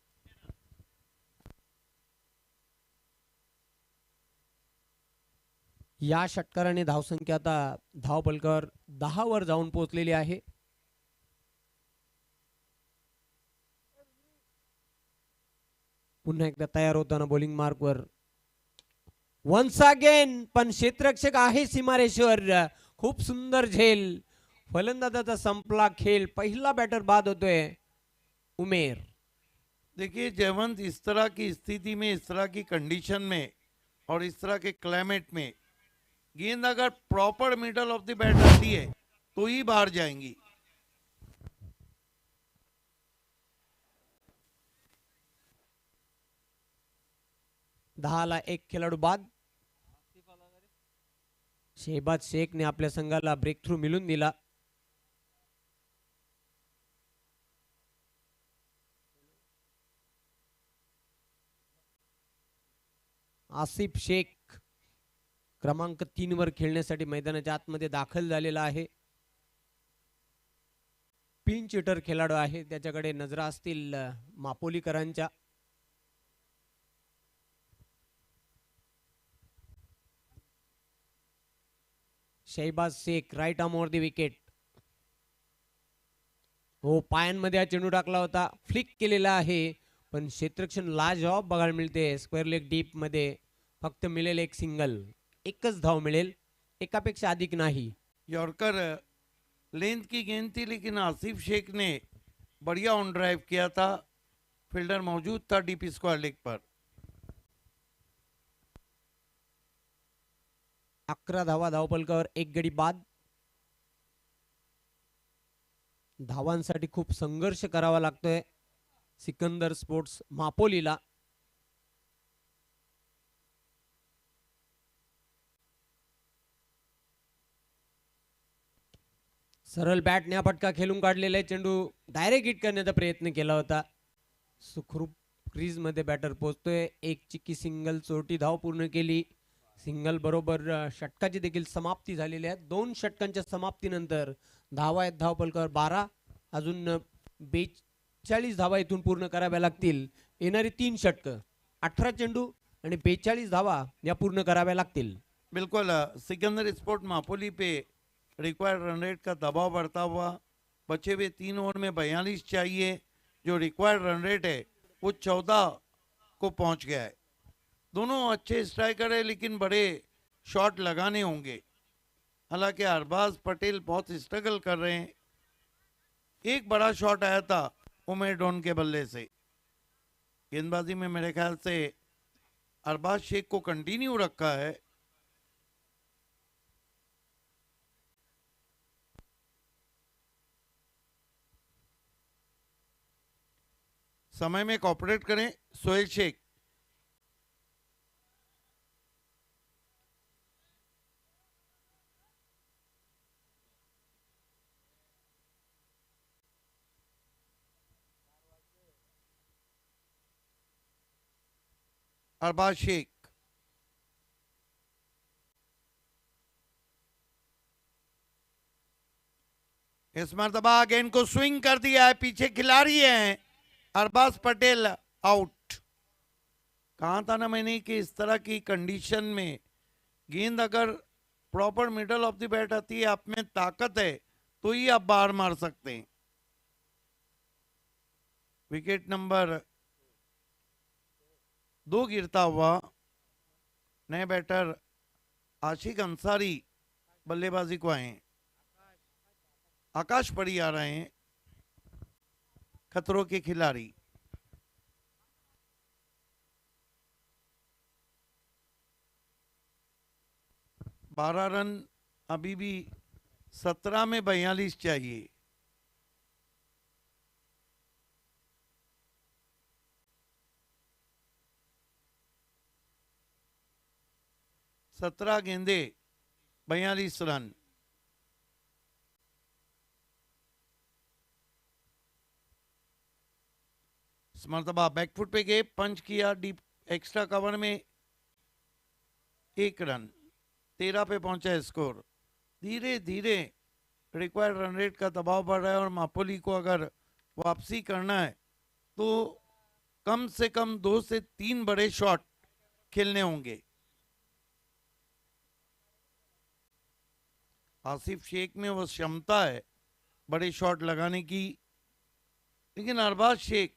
या षटकाराने धावसंख्या आता धावफलकावर 10 वर जाऊन पोहोचलेली आहे. पुन्हा एकदा तयार होताना बॉलिंग मार्कवर वन्स अगेन. पण क्षेत्ररक्षक आहे सीमारेषेवर. खूप सुंदर झेल. फलंदाजाचा संपला खेळ. पहिला बॅटर बाद होतोय उमेर. देखिए जयवंत, इस तरह की स्थिति में, इस तरह की कंडीशन में और इस तरह के क्लाइमेट में गेंद अगर proper middle of the bat आती है तो ही बाहर जाएंगी. दहाला एक खेळाडू बाद. शहबाज शेखने आपल्या संघाला ब्रेक थ्रू मिळून दिला. आसिफ शेख क्रमांक 3 वर खेळण्यासाठी मैदानाच्या आतमध्ये दाखल झालेला आहे. पिंच हिटर खेळाडू आहे. त्याच्याकडे नजरा असतील मापोलीकरांच्या. Shahbaz Shaikh right arm over the wicket. हो, पायांमध्ये हा चेंडू टाकला होता. फ्लिक केलेला आहे पण क्षेत्ररक्षण लाजवाब बघायला मिळते. स्क्वेअर लेग डीप मध्ये फक्त मिळेल एक सिंगल. एकच धाव मिळेल. एकापेक्षा अधिक नाही. यॉर्कर लेंथ की गेंद थी लेकिन आसिफ शेख ने बढ़िया ऑन ड्राइव किया था. फील्डर मौजूद था डीपी स्क्वायर लेग पर. 11 धावा धावफलकावर. एक गडी बाद. धावांसाठी खूप संघर्ष करावा लागतोय सिकंदर स्पोर्ट्स मापोलीला. सरळ बॅटने हा फटका खेळून काढलेला आहे. चेंडू डायरेक्ट हिट करण्याचा प्रयत्न केला होता. सुखरूप क्रीज मध्ये बॅटर पोहोचतोय. एक चिक्की सिंगल चोरटी धाव पूर्ण केली. सिंगल बरोबर षटकाची देखील समाप्ती झालेली आहे. 2 षटकांच्या समाप्तीनंतर धावा आहेत धावफलकावर 12. अजून 42 धावा इथून पूर्ण कराव्या लागतील. येणारी 3 षटक. 18 चेंडू आणि 42 धावा या पूर्ण कराव्या लागतील. बिल्कुल सिकंदर स्पोर्ट मापोली पे रिक्वायर्ड रन रेट का दबाव बढ़ता हुआ बचे हुए 3 ओवर में 42 चाहिए। जो रिक्वायर्ड रन रेट है वो 14 को पहुंच गया है। दोनों अच्छे स्ट्राइकर है लेकिन बड़े शॉट लगाने होंगे। हालांकि अरबाज पटेल बहुत स्ट्रगल कर रहे हैं। एक बड़ा शॉट आया था उमेर डॉन के बल्ले से। गेंदबाजी में मेरे ख्याल से अरबाज शेख को कंटिन्यू रखा है। समय में कॉपरेट करें सोहेल शेख। अरबाज शेख इस मरतबा गेंद को स्विंग कर दिया है, पीछे खिलाड़ी हैं। अरबाज पटेल आउट। कहा था ना मैंने कि इस तरह की कंडीशन में गेंद अगर proper middle of the bat आती है, आप में ताकत है तो ही आप बाहर मार सकते हैं। विकेट नंबर 2 गिरता हुआ। नए बैटर आशिक अंसारी बल्लेबाजी को आए। आकाश पड़ी आ रहे हैं खतरों के खिलाड़ी। बारह रन अभी भी 17 में 42 चाहिए। सत्रह गेंदे 42 रन। इस मरतबा बैकफुट पे गए, पंच किया डीप एक्स्ट्रा कवर में 1 रन। 13 पे पहुंचा स्कोर। धीरे धीरे रिक्वायर्ड रन रेट का दबाव बढ़ रहा है और मापोली को अगर वापसी करना है तो कम से कम 2 से 3 बड़े शॉट खेलने होंगे। आसिफ शेख में वो क्षमता है बड़े शॉट लगाने की, लेकिन अरबाज शेख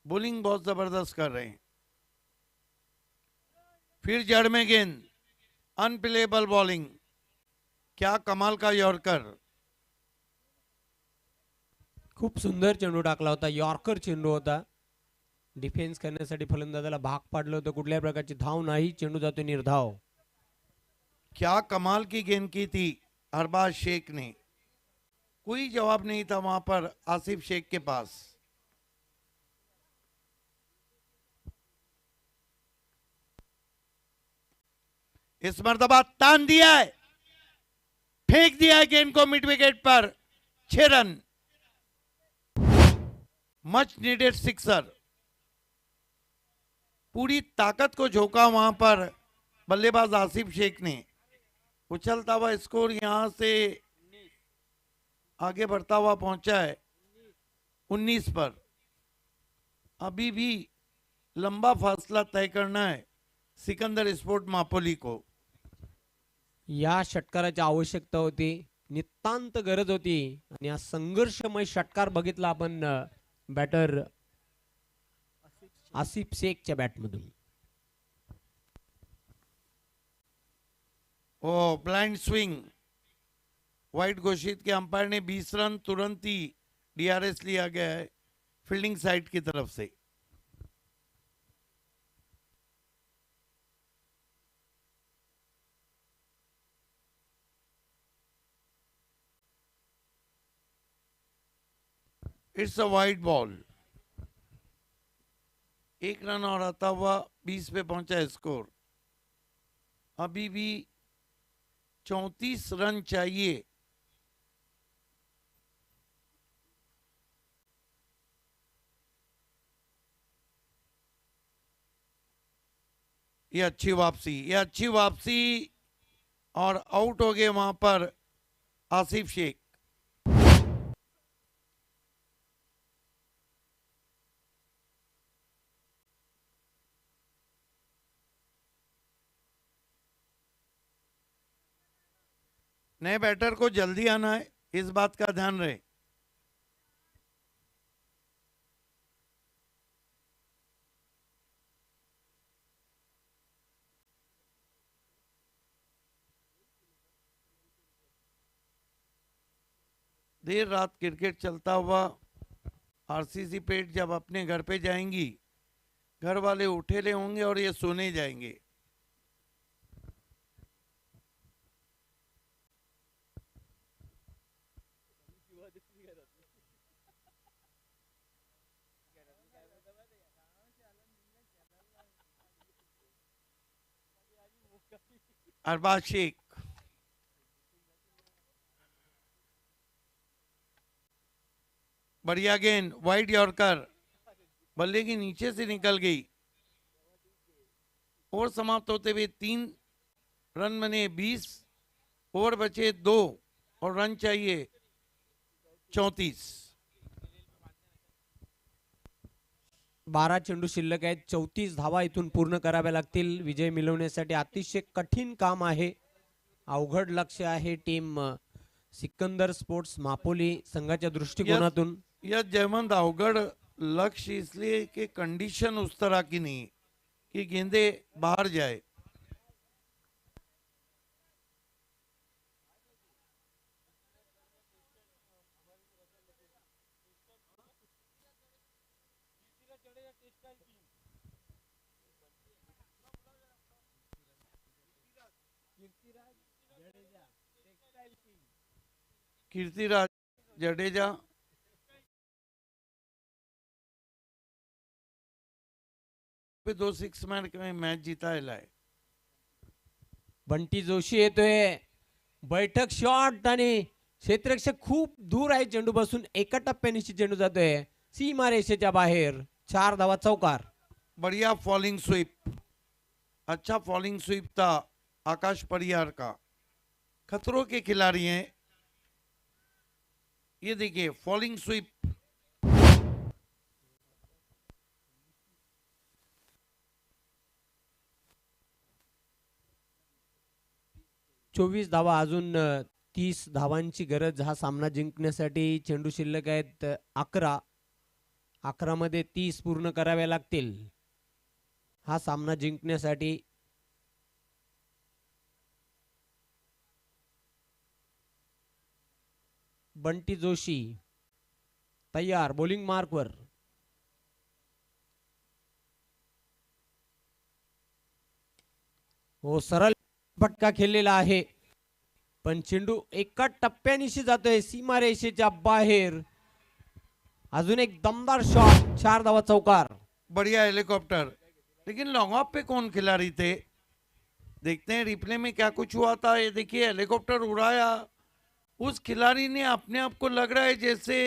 बॉलिंग बहुत जबरदस्त कर रहे हैं। फिर जड़ में गेंद, अनप्लेबल बॉलिंग। क्या कमाल का यॉर्कर। खूप सुंदर चेंडू टाकला होता, यॉर्कर चेंडू होता। डिफेन्स करण्यासाठी फलंदाजाला भाग पाडलं होतं, कुठल्याही प्रकारची धाव नाही, चेंडू जातो निर्धाव। क्या कमाल की गेंद की थी अरबाज शेख ने। कोई जवाब नहीं था वहां पर आसिफ शेख के पास। इस मरतबा तान दिया है, फेंक दिया है गेंद को मिड विकेट पर। 6 रन। Much needed sixer. पूरी ताकत को झोंका वहां पर बल्लेबाज आसिफ शेख ने। उछलता हुआ स्कोर यहां से आगे बढ़ता हुआ पहुंचा है 19 पर। अभी भी लंबा फासला तय करना है सिकंदर स्पोर्ट मापोली को। या षटकाराची आवश्यकता होती, नितांत गरज होती आणि हा संघर्षमय षटकार बघितला आपण बॅटर आसिफ शेखच्या बॅटमधून। ओ ब्लाइंड स्विंग। वाइड घोषित के अंपायर ने 20 रन तुरंत ही डीआरएस लिया गया है फील्डिंग साइड की तरफ से। It's a wide ball. 1 run और आता हुआ 20 पे पहुंचा स्कोर। अभी भी 34 रन चाहिए। ये अच्छी वापसी और आउट हो गए वहां पर आसिफ शेख। नए बैटर को जल्दी आना है, इस बात का ध्यान रहे। देर रात क्रिकेट चलता हुआ आरसीसी पेट जब अपने घर पे जाएंगी, घर वाले उठेले होंगे और ये सोने जाएंगे। अरबाज शेख, बढ़िया गेंद, वाइड यॉर्कर, बल्ले के नीचे से निकल गई। ओवर समाप्त होते हुए 3 रन बने, 20 ओवर बचे 2 और रन चाहिए 34। 12 चेंडू शिल्लक आहेत, 34 धावा इथून पूर्ण कराव्या लागतील विजय मिळवण्यासाठी. अतिशय कठीण काम आहे, अवघड लक्ष्य आहे टीम सिकंदर स्पोर्ट्स मापोली संघाच्या दृष्टिकोनातून. यह जयवंत अवगढ़ लक्ष्य इसलिए कि कंडीशन उस तरह की नहीं कि गेंदे बाहर जाए। कीर्तिराज जडेजा पे 2 6 में मैच जीता है लाए। बंटी जोशी येतोय, बैठक शॉट आणि क्षेत्ररक्षक खूप दूर आहे चेंडू पासून. एका टप्प्यानिशी चेंडू जातोय सीमा रेषेच्या बाहेर. 4 धावा, चौकार. बढ़िया फॉलिंग स्वीप, अच्छा फॉलिंग स्वीप था आकाश परियार का। खतरों के खिलाड़ी हैं ये, देखिए फॉलिंग स्वीप। 24 धावा, अजून 30 धावांची गरज हा सामना जिंकण्यासाठी. चेंडू शिल्लक आहेत 11. 11 मध्ये 30 पूर्ण कराव्या लागतील हा सामना जिंकण्यासाठी. बंटी जोशी तयार, बॉलिंग मार्कवर. हो, सरळ फटका खेळलेला आहे, पण चेंडू एका टप्प्यानिशी जातोय सीमा रेषेच्या बाहेर. अजून एक दमदार शॉट, 4 धावा, चौकार. बढ़िया हेलीकॉप्टर, लेकिन लॉन्ग ऑफ पे कौन खिलाड़ी थे? देखते हैं रिप्ले में क्या कुछ हुआ था। ये देखिए हेलीकॉप्टर उड़ाया, उस खिलाड़ी ने अपने आप को, लग रहा है जैसे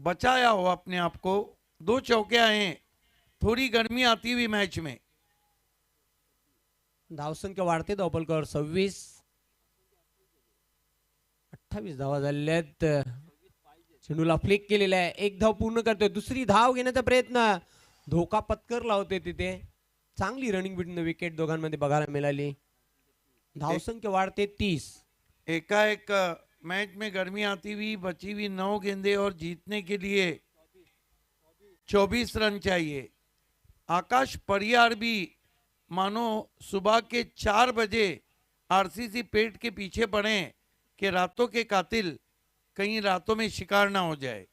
बचाया हो अपने आप को। 2 चौके आए, थोड़ी गर्मी आती हुई मैच में। धावसंख्या वाढते धावपलकावर. 26, 28 धावा झालेल्या आहेत. चेंडूला फ्लिक केलेला आहे, 1 धाव पूर्ण करतोय. दुसरी धाव घेण्याचा प्रयत्न, धोका पत्करला होते तिथे. चांगली रनिंग बिटवीन द विकेट दोघांमध्ये बघायला मिळाली. धावसंख्या वाढते 30. एकाएक मैच में गर्मी आती हुई, बची हुई 9 गेंदे और जीतने के लिए 24 रन चाहिए। आकाश परियार भी मानो सुबह के 4 बजे आरसीसी पेट के पीछे पड़े कि रातों के कातिल कहीं रातों में शिकार ना हो जाए।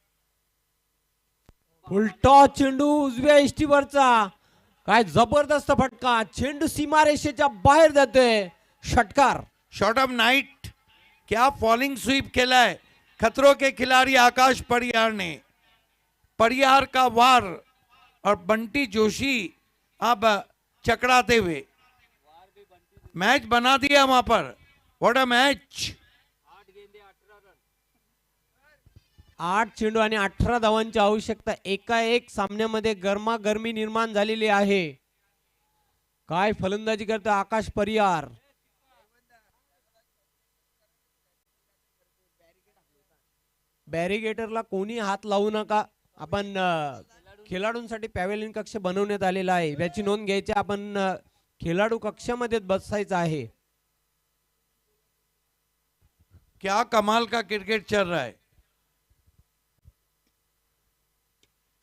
उलटा चेंडू उजव्या इष्टीवरचा, काय जबरदस्त फटका. चेंडू सीमारेषेच्या बाहेर जातोय. षटकार, शॉट ऑफ नाइट, क्या फॉलिंग स्वीप खेला है खतरों के खिलाड़ी आकाश परियार ने। परियार का वार और बंटी जोशी अब चकराते हुए मैच बना दिया वहां पर। What a match. 8 चेंडू आणि 18 धावांची आवश्यकता. एकाएक सामन्यामध्ये गरमागरमी निर्माण झालेली आहे. काय फलंदाजी करतो आकाश परियार. बॅरिगेटरला कोणी हात लावू नका. आपण खेळाडूंसाठी पॅव्हेलियन कक्ष बनवण्यात आलेला आहे, याची नोंद घ्यायची. आपण खेळाडू कक्षामध्ये बसायचं आहे. क्या कमाल का क्रिकेट चल रहा है।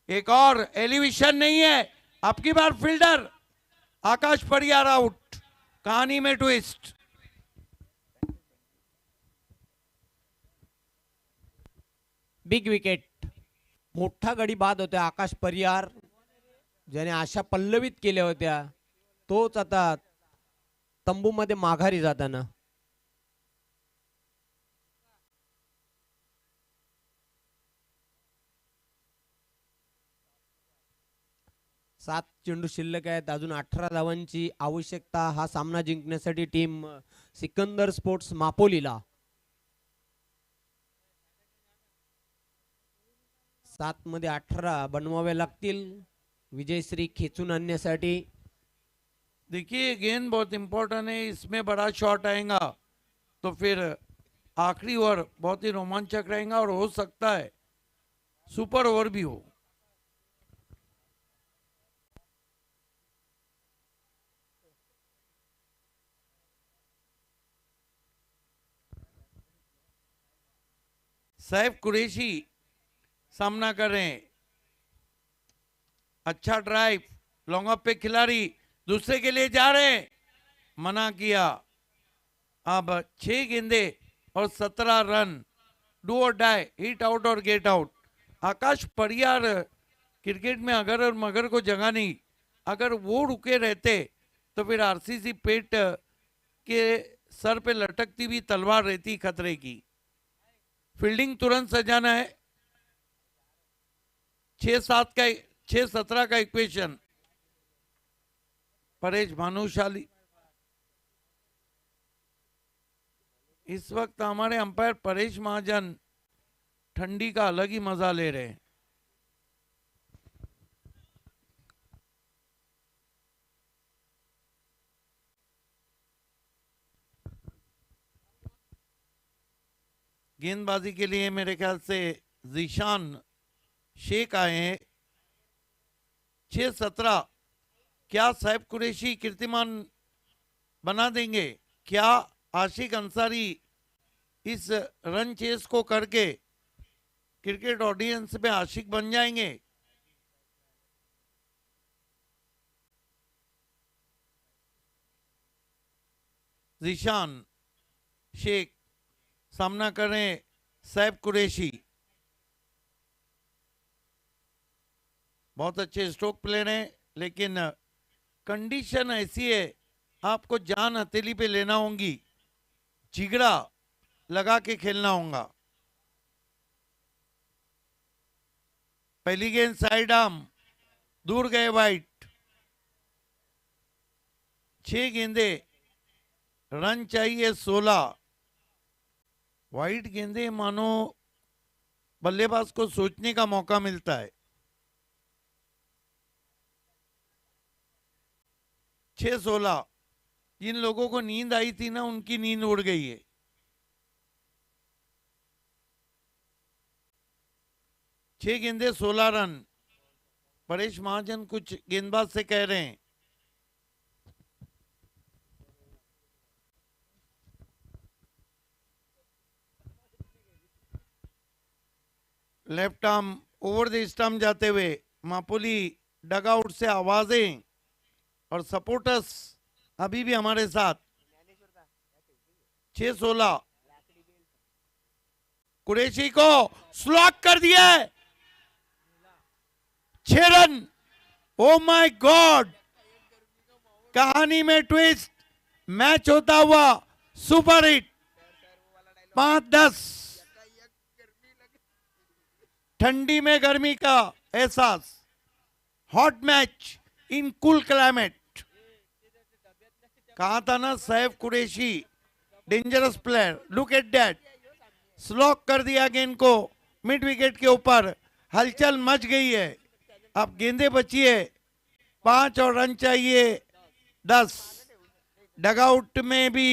एक और एलिवेशन नहीं है, अब की बार फील्डर आकाश परियार आउट। कहानी में ट्विस्ट। बिग विकेट, मोठा गडी बाद होता आकाश परियार, ज्याने आशा पल्लवित केल्या होत्या, तोच आता तंबूमध्ये माघारी जाताना। 7 चेंडू शिल्लक आहेत, अजून 18 धावांची आवश्यकता हा सामना जिंकण्यासाठी टीम सिकंदर स्पोर्ट्स मापोलीला। 7 मध्ये 18 बनवावे लागतील विजयश्री खेचून आणण्यासाठी। देखिए गेंद बहुत इंपॉर्टेंट है, इसमें बड़ा शॉट आएगा तो फिर आखिरी ओवर बहुत ही रोमांचक रहेगा और हो सकता है सुपर ओवर भी हो। सैफ कुरैशी सामना कर रहे हैं। अच्छा ड्राइव, लॉन्ग ऑफ पे खिलाड़ी दूसरे के लिए जा रहे हैं, मना किया। अब 6 गेंदे और 17 रन, डू और डाई, हिट आउट और गेट आउट। आकाश परियार क्रिकेट में अगर और मगर को जगह नहीं, अगर वो रुके रहते तो फिर आरसीसी पेट के सर पे लटकती हुई तलवार रहती खतरे की। फील्डिंग तुरंत सजाना है। 6-17 का इक्वेशन। परेश भानुशाली, इस वक्त हमारे अंपायर परेश महाजन ठंडी का अलग ही मजा ले रहे हैं। गेंदबाजी के लिए मेरे ख्याल से जीशान शेख आए हैं। 6-17, क्या सैफ कुरैशी कीर्तिमान बना देंगे? क्या आशिक अंसारी इस रन चेस को करके क्रिकेट ऑडियंस में आशिक बन जाएंगे? जीशान शेख सामना कर रहे हैं सैफ कुरैशी। बहुत अच्छे स्ट्रोक प्लेयर हैं, लेकिन कंडीशन ऐसी है, आपको जान हथेली पे लेना होगी, जिगरा लगा के खेलना होगा। पहली गेंद साइड आर्म, दूर गए वाइट। 6 गेंदे, रन चाहिए 16। वाइट गेंदे मानो बल्लेबाज को सोचने का मौका मिलता है। 6-16, जिन लोगों को नींद आई थी ना, उनकी नींद उड़ गई है। छह गेंदे 16 रन। परेश महाजन कुछ गेंदबाज से कह रहे हैं। Left arm over the stump जाते हुए मापोली डगआउट से आवाजें और सपोर्टर्स अभी भी हमारे साथ। 6-16, कुरैशी को स्लॉक कर दिया है। 6 रन। ओ माय गॉड, कहानी में ट्विस्ट। मैच होता हुआ सुपर हिट। 5-10, ठंडी में गर्मी का एहसास। Hot match in cool climate. कहा था ना Saif Qureshi dangerous player. Look at that, slog कर दिया गेंद को मिड विकेट के ऊपर। हलचल मच गई है। अब गेंदे बची है 5 और रन चाहिए 10। डगआउट में भी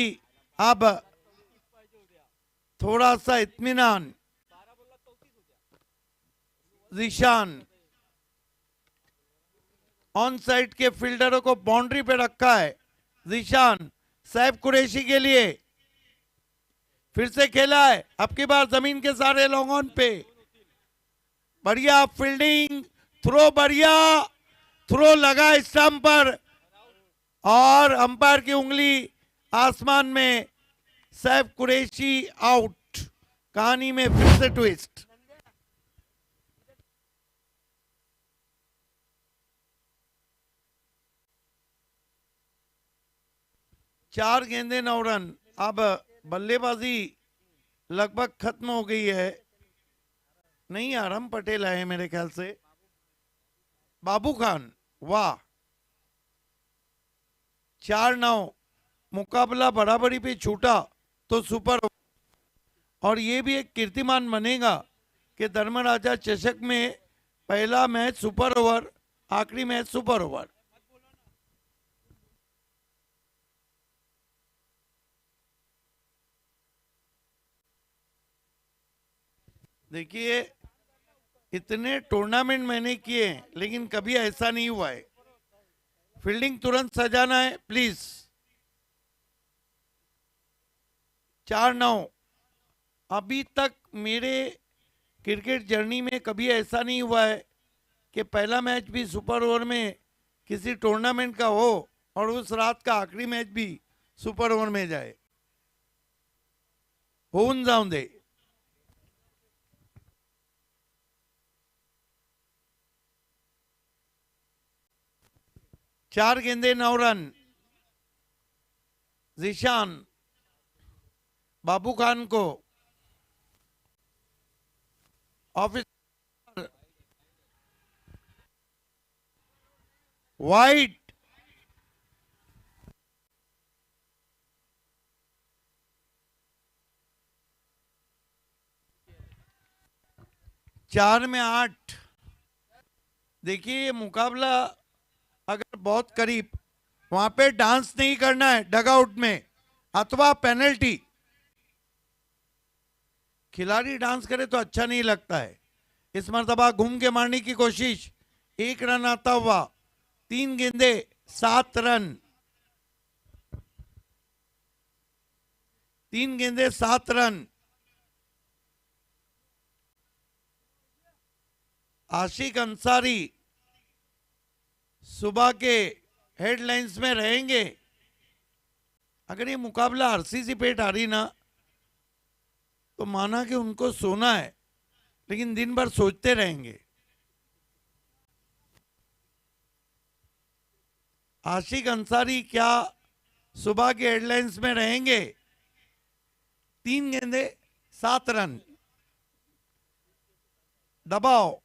अब थोड़ा सा इत्मीनान। जीशान ऑन साइड के फील्डरों को बाउंड्री पे रखा है। जीशान सैफ कुरैशी के लिए फिर से खेला है, अब की बार जमीन के सारे लॉन्ग ऑन पे, बढ़िया फील्डिंग, थ्रो बढ़िया, थ्रो लगा स्टंप पर और अंपायर की उंगली आसमान में, सैफ कुरैशी आउट। कहानी में फिर से ट्विस्ट। चार गेंदे 9 रन। अब बल्लेबाजी लगभग खत्म हो गई है, नहीं आराम पटेल आए मेरे ख्याल से। बाबू खान, वाह, 4-9, मुकाबला बराबरी पे छूटा तो सुपर। और ये भी एक कीर्तिमान बनेगा कि धर्मराजा चषक में पहला मैच सुपर ओवर, आखिरी मैच सुपर ओवर। देखिए, इतने टूर्नामेंट मैंने किए लेकिन कभी ऐसा नहीं हुआ है। फील्डिंग तुरंत सजाना है प्लीज। 4-9, अभी तक मेरे क्रिकेट जर्नी में कभी ऐसा नहीं हुआ है कि पहला मैच भी सुपर ओवर में किसी टूर्नामेंट का हो और उस रात का आखिरी मैच भी सुपर ओवर में जाए। होऊन जाऊं दे। चार गेंदे 9 रन। जीशान बाबू खान को ऑफिस वाइट। चार में 8। देखिए, ये मुकाबला अगर बहुत करीब, वहां पे डांस नहीं करना है डगआउट में अथवा पेनल्टी। खिलाड़ी डांस करे तो अच्छा नहीं लगता है। इस मर्तबा घूम के मारने की कोशिश, 1 रन आता हुआ। 3 गेंदे 7 रन। 3 गेंदे 7 रन। आशिक अंसारी सुबह के हेडलाइंस में रहेंगे। अगर ये मुकाबला आरसीसी पेट हारी ना तो माना कि उनको सोना है, लेकिन दिन भर सोचते रहेंगे। आशिक अंसारी क्या सुबह के हेडलाइंस में रहेंगे? 3 गेंदे 7 रन। दबाव,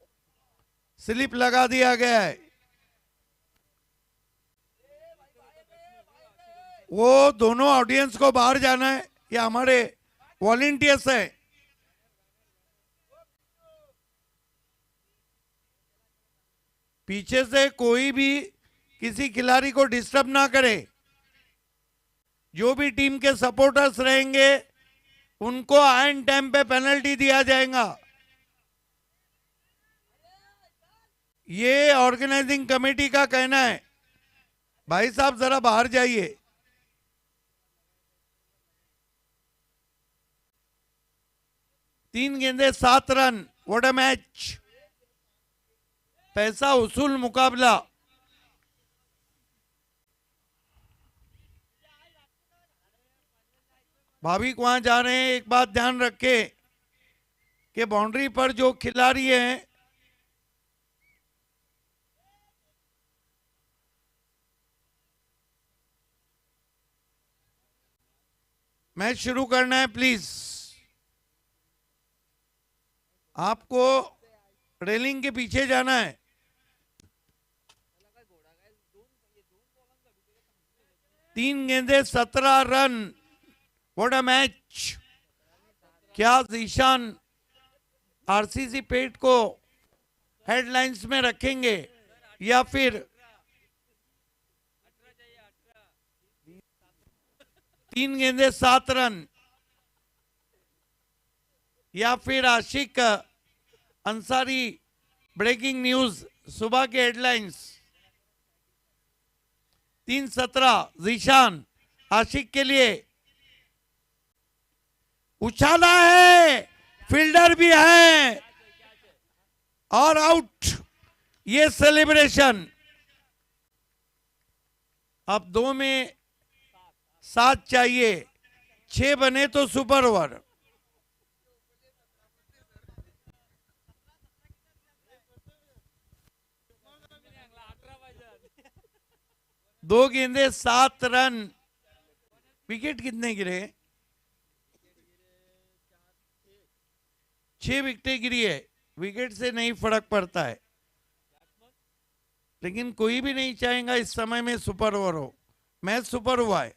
स्लिप लगा दिया गया है। वो दोनों ऑडियंस को बाहर जाना है या हमारे वॉलंटियर्स है? पीछे से कोई भी किसी खिलाड़ी को डिस्टर्ब ना करे। जो भी टीम के सपोर्टर्स रहेंगे उनको आयन टाइम पे पेनल्टी दिया जाएगा। ये ऑर्गेनाइजिंग कमेटी का कहना है। भाई साहब जरा बाहर जाइए। तीन गेंदे 7 रन। What a match. पैसा उसूल मुकाबला। भाविक वहां जा रहे हैं। एक बात ध्यान रखे कि बाउंड्री पर जो खिलाड़ी हैं मैच शुरू करना है प्लीज। आपको रेलिंग के पीछे जाना है। तीन गेंदे 17 रन। What a match. क्या जीशान आरसीसी पेट को हेडलाइंस में रखेंगे या फिर 3 गेंदे 7 रन, या फिर आशिक अंसारी ब्रेकिंग न्यूज सुबह के हेडलाइंस। 3-17 जीशान आशिक के लिए। उछाला है, फील्डर भी है और आउट। ये सेलिब्रेशन। अब 2 में 7 चाहिए, 6 बने तो सुपर ओवर। दो गेंदे 7 रन। विकेट कितने गिरे? 6 विकेटें गिरी है। विकेट से नहीं फर्क पड़ता है, लेकिन कोई भी नहीं चाहेगा इस समय में सुपर ओवर हो। मैच सुपर हुआ है।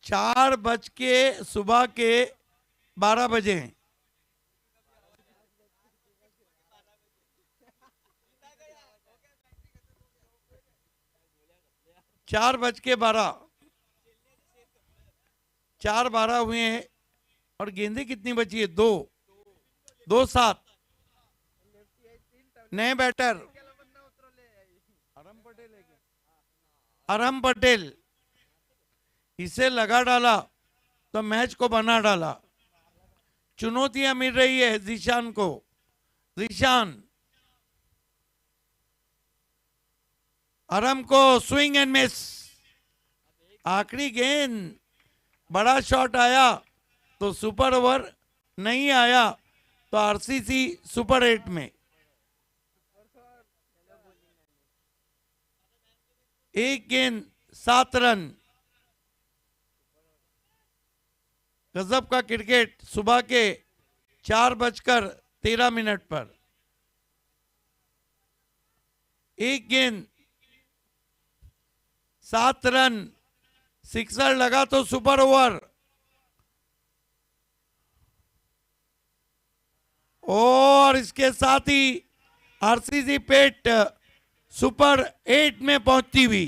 4 बज के सुबह के 12 बजे हैं। 4:12, 4:12 हुए हैं और गेंदे कितनी बची है? 2, 2-7। नए बैटर अरम पटेल, इसे लगा डाला तो मैच को बना डाला। चुनौतियां मिल रही है जीशान को। जीशान अरम को स्विंग एंड मिस। आखिरी गेंद, बड़ा शॉट आया तो सुपर ओवर, नहीं आया तो आरसीसी सुपर 8 में। एक गेंद 7 रन। गजब का क्रिकेट सुबह के 4:13 पर। एक गेंद 7 रन, सिक्सर लगा तो सुपर ओवर। और इसके साथ ही आरसीसी पेट सुपर 8 में पहुंचती हुई।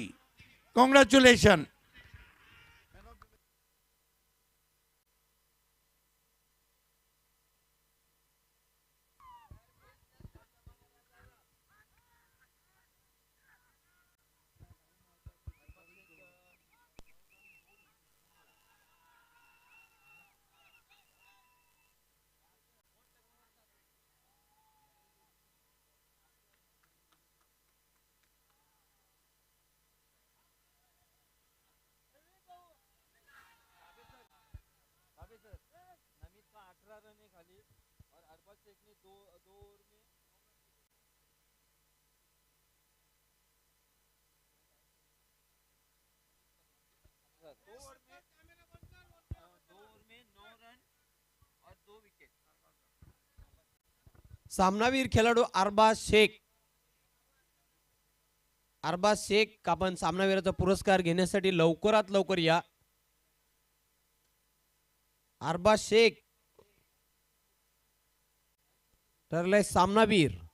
कांग्रेचुलेशन। सामनावीर खेळाडू अरबाज शेख आपण सामनावीराचा पुरस्कार घेण्यासाठी लवकरात लवकर या। अरबाज शेख ठरलाय सामनावीर।